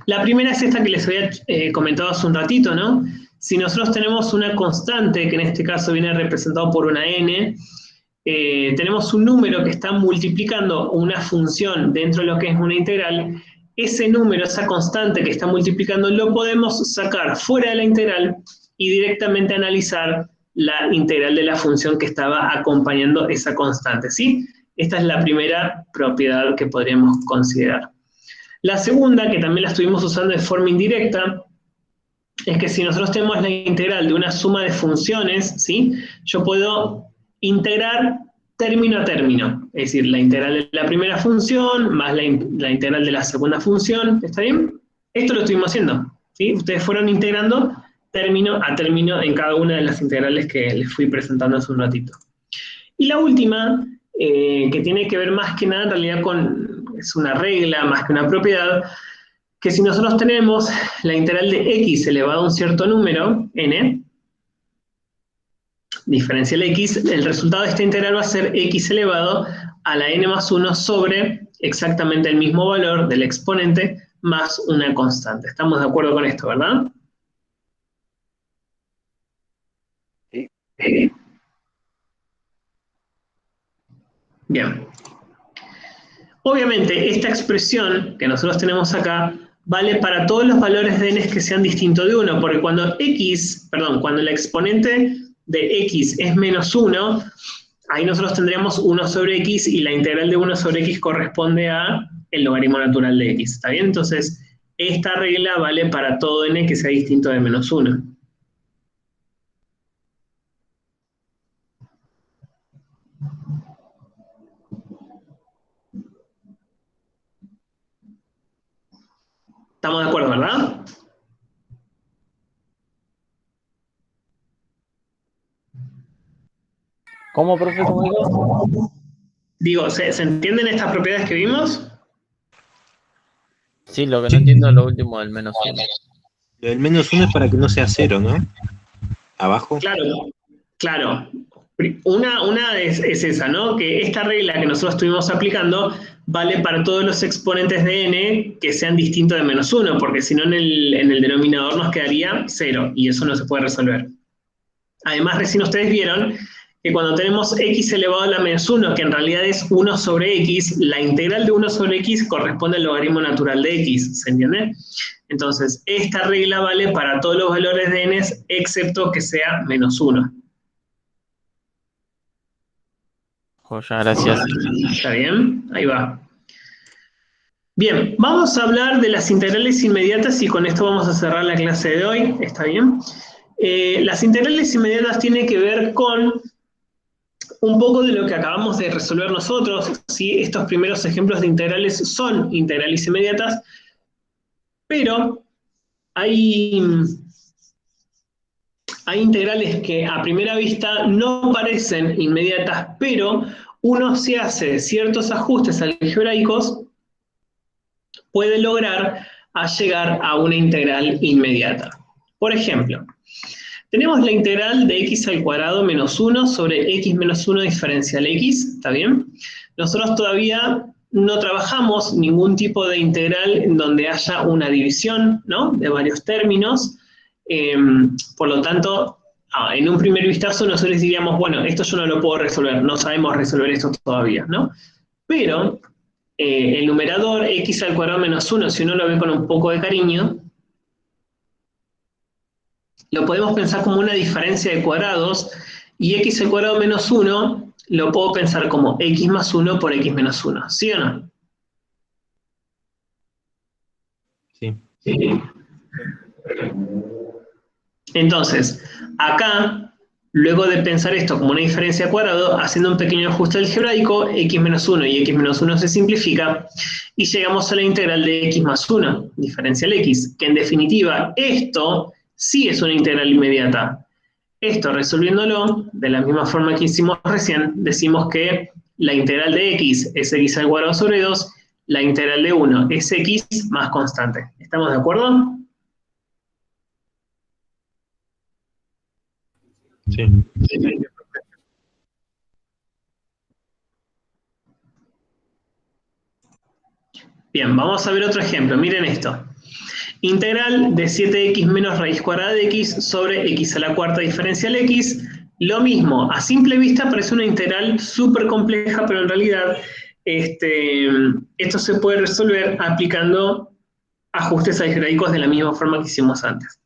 La primera es esta que les había comentado hace un ratito, ¿no? Si nosotros tenemos una constante, que en este caso viene representado por una n, tenemos un número que está multiplicando una función dentro de lo que es una integral. Ese número, esa constante que está multiplicando, lo podemos sacar fuera de la integral y directamente analizar la integral de la función que estaba acompañando esa constante, ¿sí? Esta es la primera propiedad que podríamos considerar. La segunda, que también la estuvimos usando de forma indirecta, es que si nosotros tenemos la integral de una suma de funciones, ¿sí? Yo puedo integrar término a término, es decir, la integral de la primera función más la integral de la segunda función, ¿está bien? Esto lo estuvimos haciendo, ¿sí? Ustedes fueron integrando término a término en cada una de las integrales que les fui presentando hace un ratito. Y la última, que tiene que ver más que nada en realidad es una regla más que una propiedad, que si nosotros tenemos la integral de x elevado a un cierto número, n, diferencial x, el resultado de esta integral va a ser x elevado a la n más 1 sobre exactamente el mismo valor del exponente más una constante. ¿Estamos de acuerdo con esto, verdad? Sí. Bien. Obviamente, esta expresión que nosotros tenemos acá vale para todos los valores de n que sean distintos de 1, porque cuando el exponente de x es menos 1, ahí nosotros tendríamos 1 sobre x y la integral de 1 sobre x corresponde a el logaritmo natural de x, ¿está bien? Entonces, esta regla vale para todo n que sea distinto de menos 1. ¿Estamos de acuerdo, verdad? ¿Cómo, profe? ¿Cómo digo? Digo, ¿se entienden estas propiedades que vimos? Sí, lo que no entiendo es lo último del menos 1. Lo del menos 1 es para que no sea 0, ¿no? Abajo. Claro. Una es esa, ¿no? Que esta regla que nosotros estuvimos aplicando vale para todos los exponentes de n que sean distintos de menos 1, porque si no en el denominador nos quedaría 0, y eso no se puede resolver. Además, recién ustedes vieron que cuando tenemos x elevado a la menos 1, que en realidad es 1 sobre x, la integral de 1 sobre x corresponde al logaritmo natural de x, ¿se entiende? Entonces, esta regla vale para todos los valores de n, excepto que sea menos 1. Joya, gracias. ¿Está bien? Ahí va. Bien, vamos a hablar de las integrales inmediatas y con esto vamos a cerrar la clase de hoy, ¿está bien? Las integrales inmediatas tienen que ver con un poco de lo que acabamos de resolver nosotros, ¿sí? Estos primeros ejemplos de integrales son integrales inmediatas, pero hay integrales que a primera vista no parecen inmediatas, pero uno si hace ciertos ajustes algebraicos puede lograr llegar a una integral inmediata. Por ejemplo, tenemos la integral de x al cuadrado menos 1 sobre x menos 1 diferencial x, ¿está bien? Nosotros todavía no trabajamos ningún tipo de integral en donde haya una división, ¿no? De varios términos. Por lo tanto, en un primer vistazo nosotros diríamos, bueno, esto yo no lo puedo resolver, no sabemos resolver esto todavía, ¿no? Pero el numerador x al cuadrado menos 1, si uno lo ve con un poco de cariño, lo podemos pensar como una diferencia de cuadrados, y x al cuadrado menos 1 lo puedo pensar como x más 1 por x menos 1, ¿sí o no? Sí. Entonces, acá, luego de pensar esto como una diferencia de cuadrado, haciendo un pequeño ajuste algebraico, x menos 1 y x menos 1 se simplifica, y llegamos a la integral de x más 1, diferencial x, que en definitiva, esto sí es una integral inmediata. Esto, resolviéndolo, de la misma forma que hicimos recién, decimos que la integral de x es x al cuadrado sobre 2, la integral de 1 es x más constante. ¿Estamos de acuerdo? Sí. Bien, vamos a ver otro ejemplo. Miren esto. Integral de 7x menos raíz cuadrada de x sobre x a la cuarta diferencial x. Lo mismo, a simple vista parece una integral súper compleja, pero en realidad esto se puede resolver aplicando ajustes algebraicos de la misma forma que hicimos antes.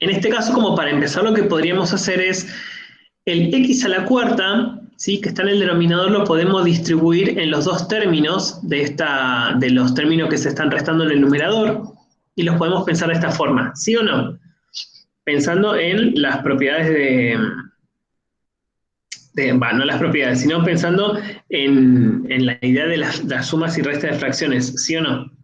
En este caso, como para empezar, lo que podríamos hacer es el x a la cuarta, ¿sí? Que está en el denominador, lo podemos distribuir en los dos términos de los términos que se están restando en el numerador, y los podemos pensar de esta forma, ¿sí o no? Pensando en las propiedades no las propiedades, sino pensando en la idea de las sumas y restas de fracciones, ¿sí o no?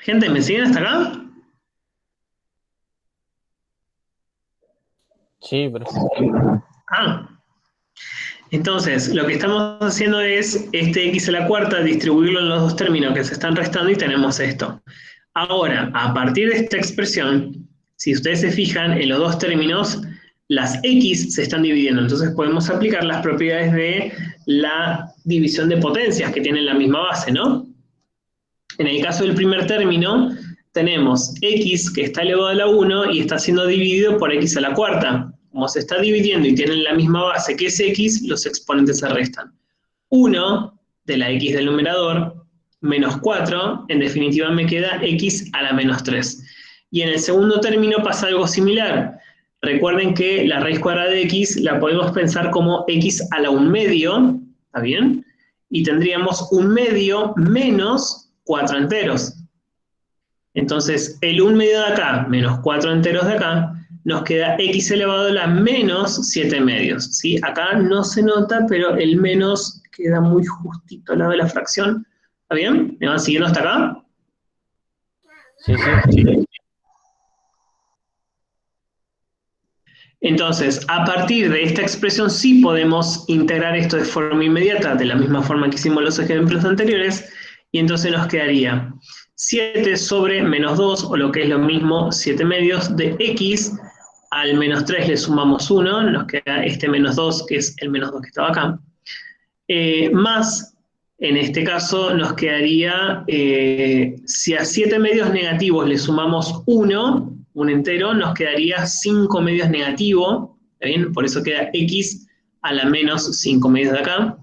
Gente, ¿me siguen hasta acá? Sí, pero... Entonces, lo que estamos haciendo es este x a la cuarta, distribuirlo en los dos términos que se están restando y tenemos esto. Ahora, a partir de esta expresión, si ustedes se fijan, en los dos términos, las x se están dividiendo. Entonces podemos aplicar las propiedades de la división de potencias que tienen la misma base, ¿no? En el caso del primer término, tenemos x que está elevado a la 1 y está siendo dividido por x a la cuarta. Como se está dividiendo y tienen la misma base que es x, los exponentes se restan. 1 de la x del numerador, menos 4, en definitiva me queda x a la menos 3. Y en el segundo término pasa algo similar. Recuerden que la raíz cuadrada de x la podemos pensar como x a la 1/2, ¿está bien? Y tendríamos 1/2 menos 4 enteros. Entonces, el 1/2 de acá menos 4 enteros de acá, nos queda x elevado a la menos 7/2, ¿sí? Acá no se nota, pero el menos queda muy justito al lado de la fracción. ¿Está bien? ¿Me van siguiendo hasta acá? Sí. Entonces, a partir de esta expresión sí podemos integrar esto de forma inmediata, de la misma forma que hicimos los ejemplos anteriores, y entonces nos quedaría 7 sobre menos 2, o lo que es lo mismo, 7/2 de x, al menos 3 le sumamos 1, nos queda este menos 2, que es el menos 2 que estaba acá, más, en este caso, nos quedaría, si a 7/2 negativos le sumamos 1, un entero, nos quedaría 5/2 negativo, ¿está bien? Por eso queda x a la menos 5/2 de acá,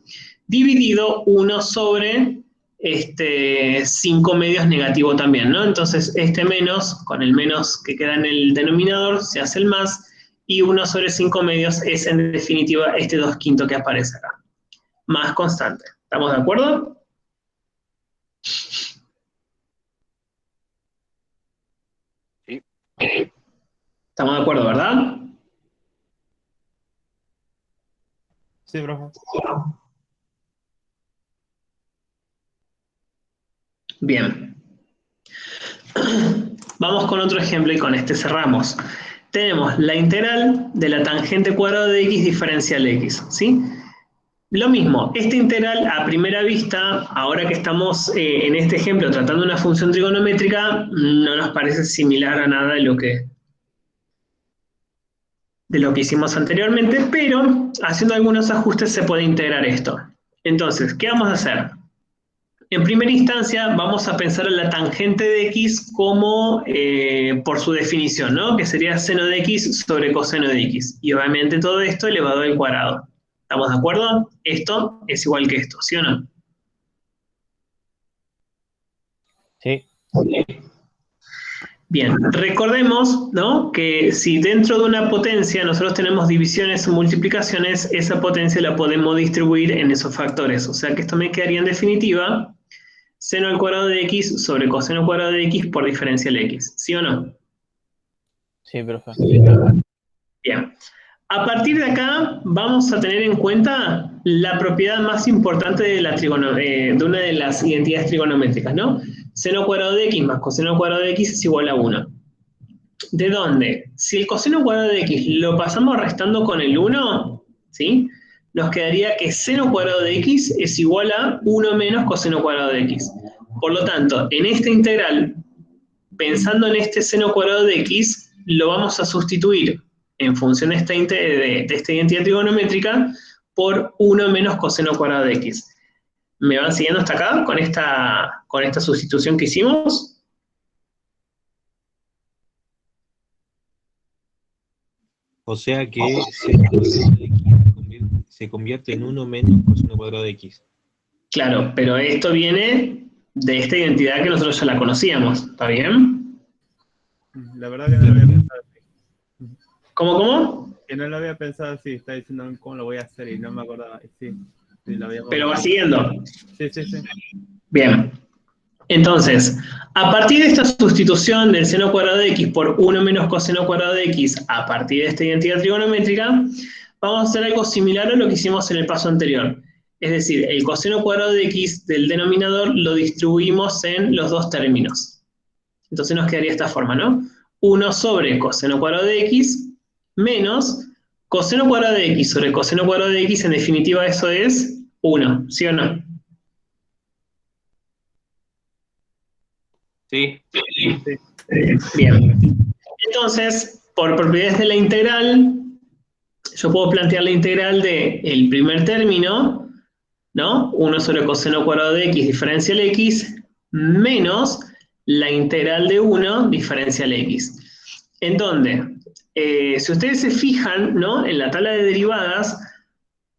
dividido 1 sobre 5/2 negativo también, ¿no? Entonces este menos, con el menos que queda en el denominador, se hace el más, y 1 sobre 5/2 es en definitiva este 2/5 que aparece acá, más constante. ¿Estamos de acuerdo? Sí. ¿Estamos de acuerdo, verdad? Sí, profe. Bien. Vamos con otro ejemplo y con este cerramos. Tenemos la integral de la tangente cuadrada de x diferencial x, ¿sí? Lo mismo, esta integral a primera vista, ahora que estamos en este ejemplo tratando una función trigonométrica, no nos parece similar a nada de lo que hicimos anteriormente, pero haciendo algunos ajustes se puede integrar esto. Entonces, ¿qué vamos a hacer? En primera instancia vamos a pensar en la tangente de x como, por su definición, ¿no? Que sería seno de x sobre coseno de x. Y obviamente todo esto elevado al cuadrado. ¿Estamos de acuerdo? Esto es igual que esto, ¿sí o no? Sí. Bien, recordemos, ¿no? Que si dentro de una potencia nosotros tenemos divisiones o multiplicaciones, esa potencia la podemos distribuir en esos factores. O sea que esto me quedaría en definitiva seno al cuadrado de x sobre coseno al cuadrado de x por diferencial x. ¿Sí o no? Sí, profe. Bien. A partir de acá vamos a tener en cuenta la propiedad más importante de, de una de las identidades trigonométricas, ¿no? Seno cuadrado de x más coseno cuadrado de x es igual a 1. ¿De dónde? Si el coseno cuadrado de x lo pasamos restando con el 1, ¿sí? Nos quedaría que seno cuadrado de x es igual a 1 menos coseno cuadrado de x. Por lo tanto, en esta integral, pensando en este seno cuadrado de x, lo vamos a sustituir en función de esta identidad trigonométrica por 1 menos coseno cuadrado de x. ¿Me van siguiendo hasta acá con esta sustitución que hicimos? O sea que se convierte en 1 menos coseno cuadrado de x. Claro, pero esto viene de esta identidad que nosotros ya la conocíamos, ¿está bien? La verdad que no lo había pensado así. ¿Cómo? Que no lo había pensado así, está diciendo cómo lo voy a hacer y no me acordaba. Sí, lo había Pero va siguiendo. Sí. Bien. Entonces, a partir de esta sustitución del seno cuadrado de x por 1 menos coseno cuadrado de x a partir de esta identidad trigonométrica, vamos a hacer algo similar a lo que hicimos en el paso anterior. Es decir, el coseno cuadrado de x del denominador lo distribuimos en los dos términos. Entonces nos quedaría esta forma, ¿no? 1 sobre coseno cuadrado de x menos Coseno cuadrado de x sobre coseno cuadrado de x, en definitiva, eso es 1, ¿sí o no? Sí. Bien. Entonces, por propiedades de la integral, yo puedo plantear la integral del primer término, ¿no? 1 sobre coseno cuadrado de x diferencial x, menos la integral de 1 diferencial x. ¿En dónde? Si ustedes se fijan, ¿no? En la tabla de derivadas,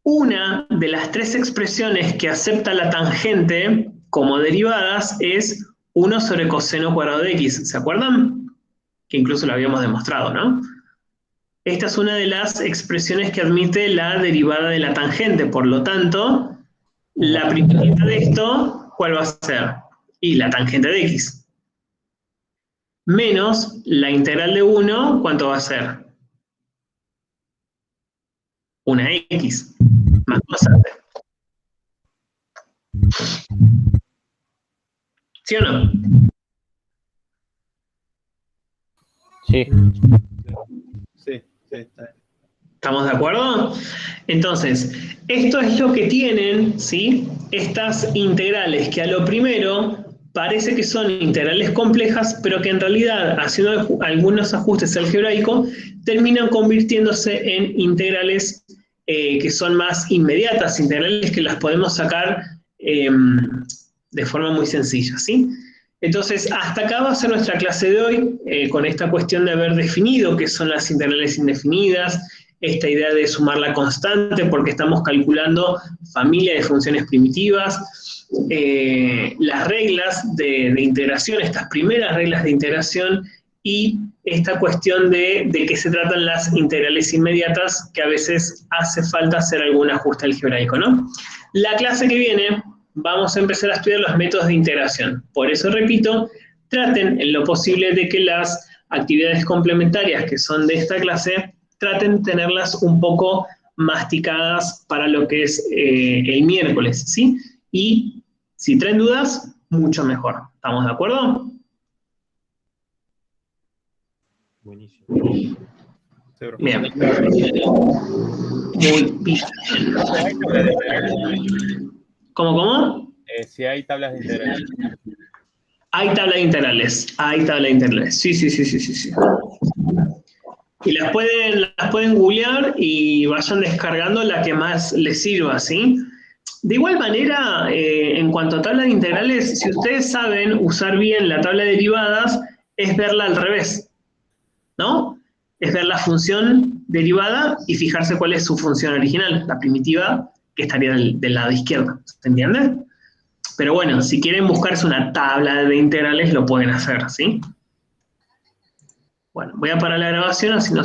una de las tres expresiones que acepta la tangente como derivadas es 1 sobre coseno cuadrado de x. ¿Se acuerdan? Que incluso lo habíamos demostrado, ¿no? Esta es una de las expresiones que admite la derivada de la tangente. Por lo tanto, la primera de esto, ¿cuál va a ser? Y la tangente de x. Menos la integral de 1, ¿cuánto va a ser? Una x. Más constante. ¿Sí o no? Sí. Sí, está bien. ¿Estamos de acuerdo? Entonces, esto es lo que tienen, ¿sí? Estas integrales que a lo primero parece que son integrales complejas, pero que en realidad, haciendo algunos ajustes algebraicos, terminan convirtiéndose en integrales que son más inmediatas, integrales que las podemos sacar de forma muy sencilla, ¿sí? Entonces, hasta acá va a ser nuestra clase de hoy, con esta cuestión de haber definido qué son las integrales indefinidas, esta idea de sumar la constante, porque estamos calculando familia de funciones primitivas, las reglas de integración, estas primeras reglas de integración, y esta cuestión de qué se tratan las integrales inmediatas, que a veces hace falta hacer algún ajuste algebraico, ¿no? La clase que viene vamos a empezar a estudiar los métodos de integración. Por eso, repito, traten en lo posible de que las actividades complementarias que son de esta clase, traten de tenerlas un poco masticadas para lo que es el miércoles, ¿sí? Y si traen dudas, mucho mejor. ¿Estamos de acuerdo? Buenísimo. Bien. Muy bien. ¿Cómo? Si hay tablas de integrales. Hay tabla de integrales, sí. Y las pueden googlear y vayan descargando la que más les sirva, ¿sí? De igual manera, en cuanto a tabla de integrales, si ustedes saben usar bien la tabla de derivadas, es verla al revés, ¿no? Es ver la función derivada y fijarse cuál es su función original, la primitiva, que estaría del lado izquierdo, ¿se entiende? Pero bueno, si quieren buscarse una tabla de integrales, lo pueden hacer, ¿sí? Bueno, voy a parar la grabación, así no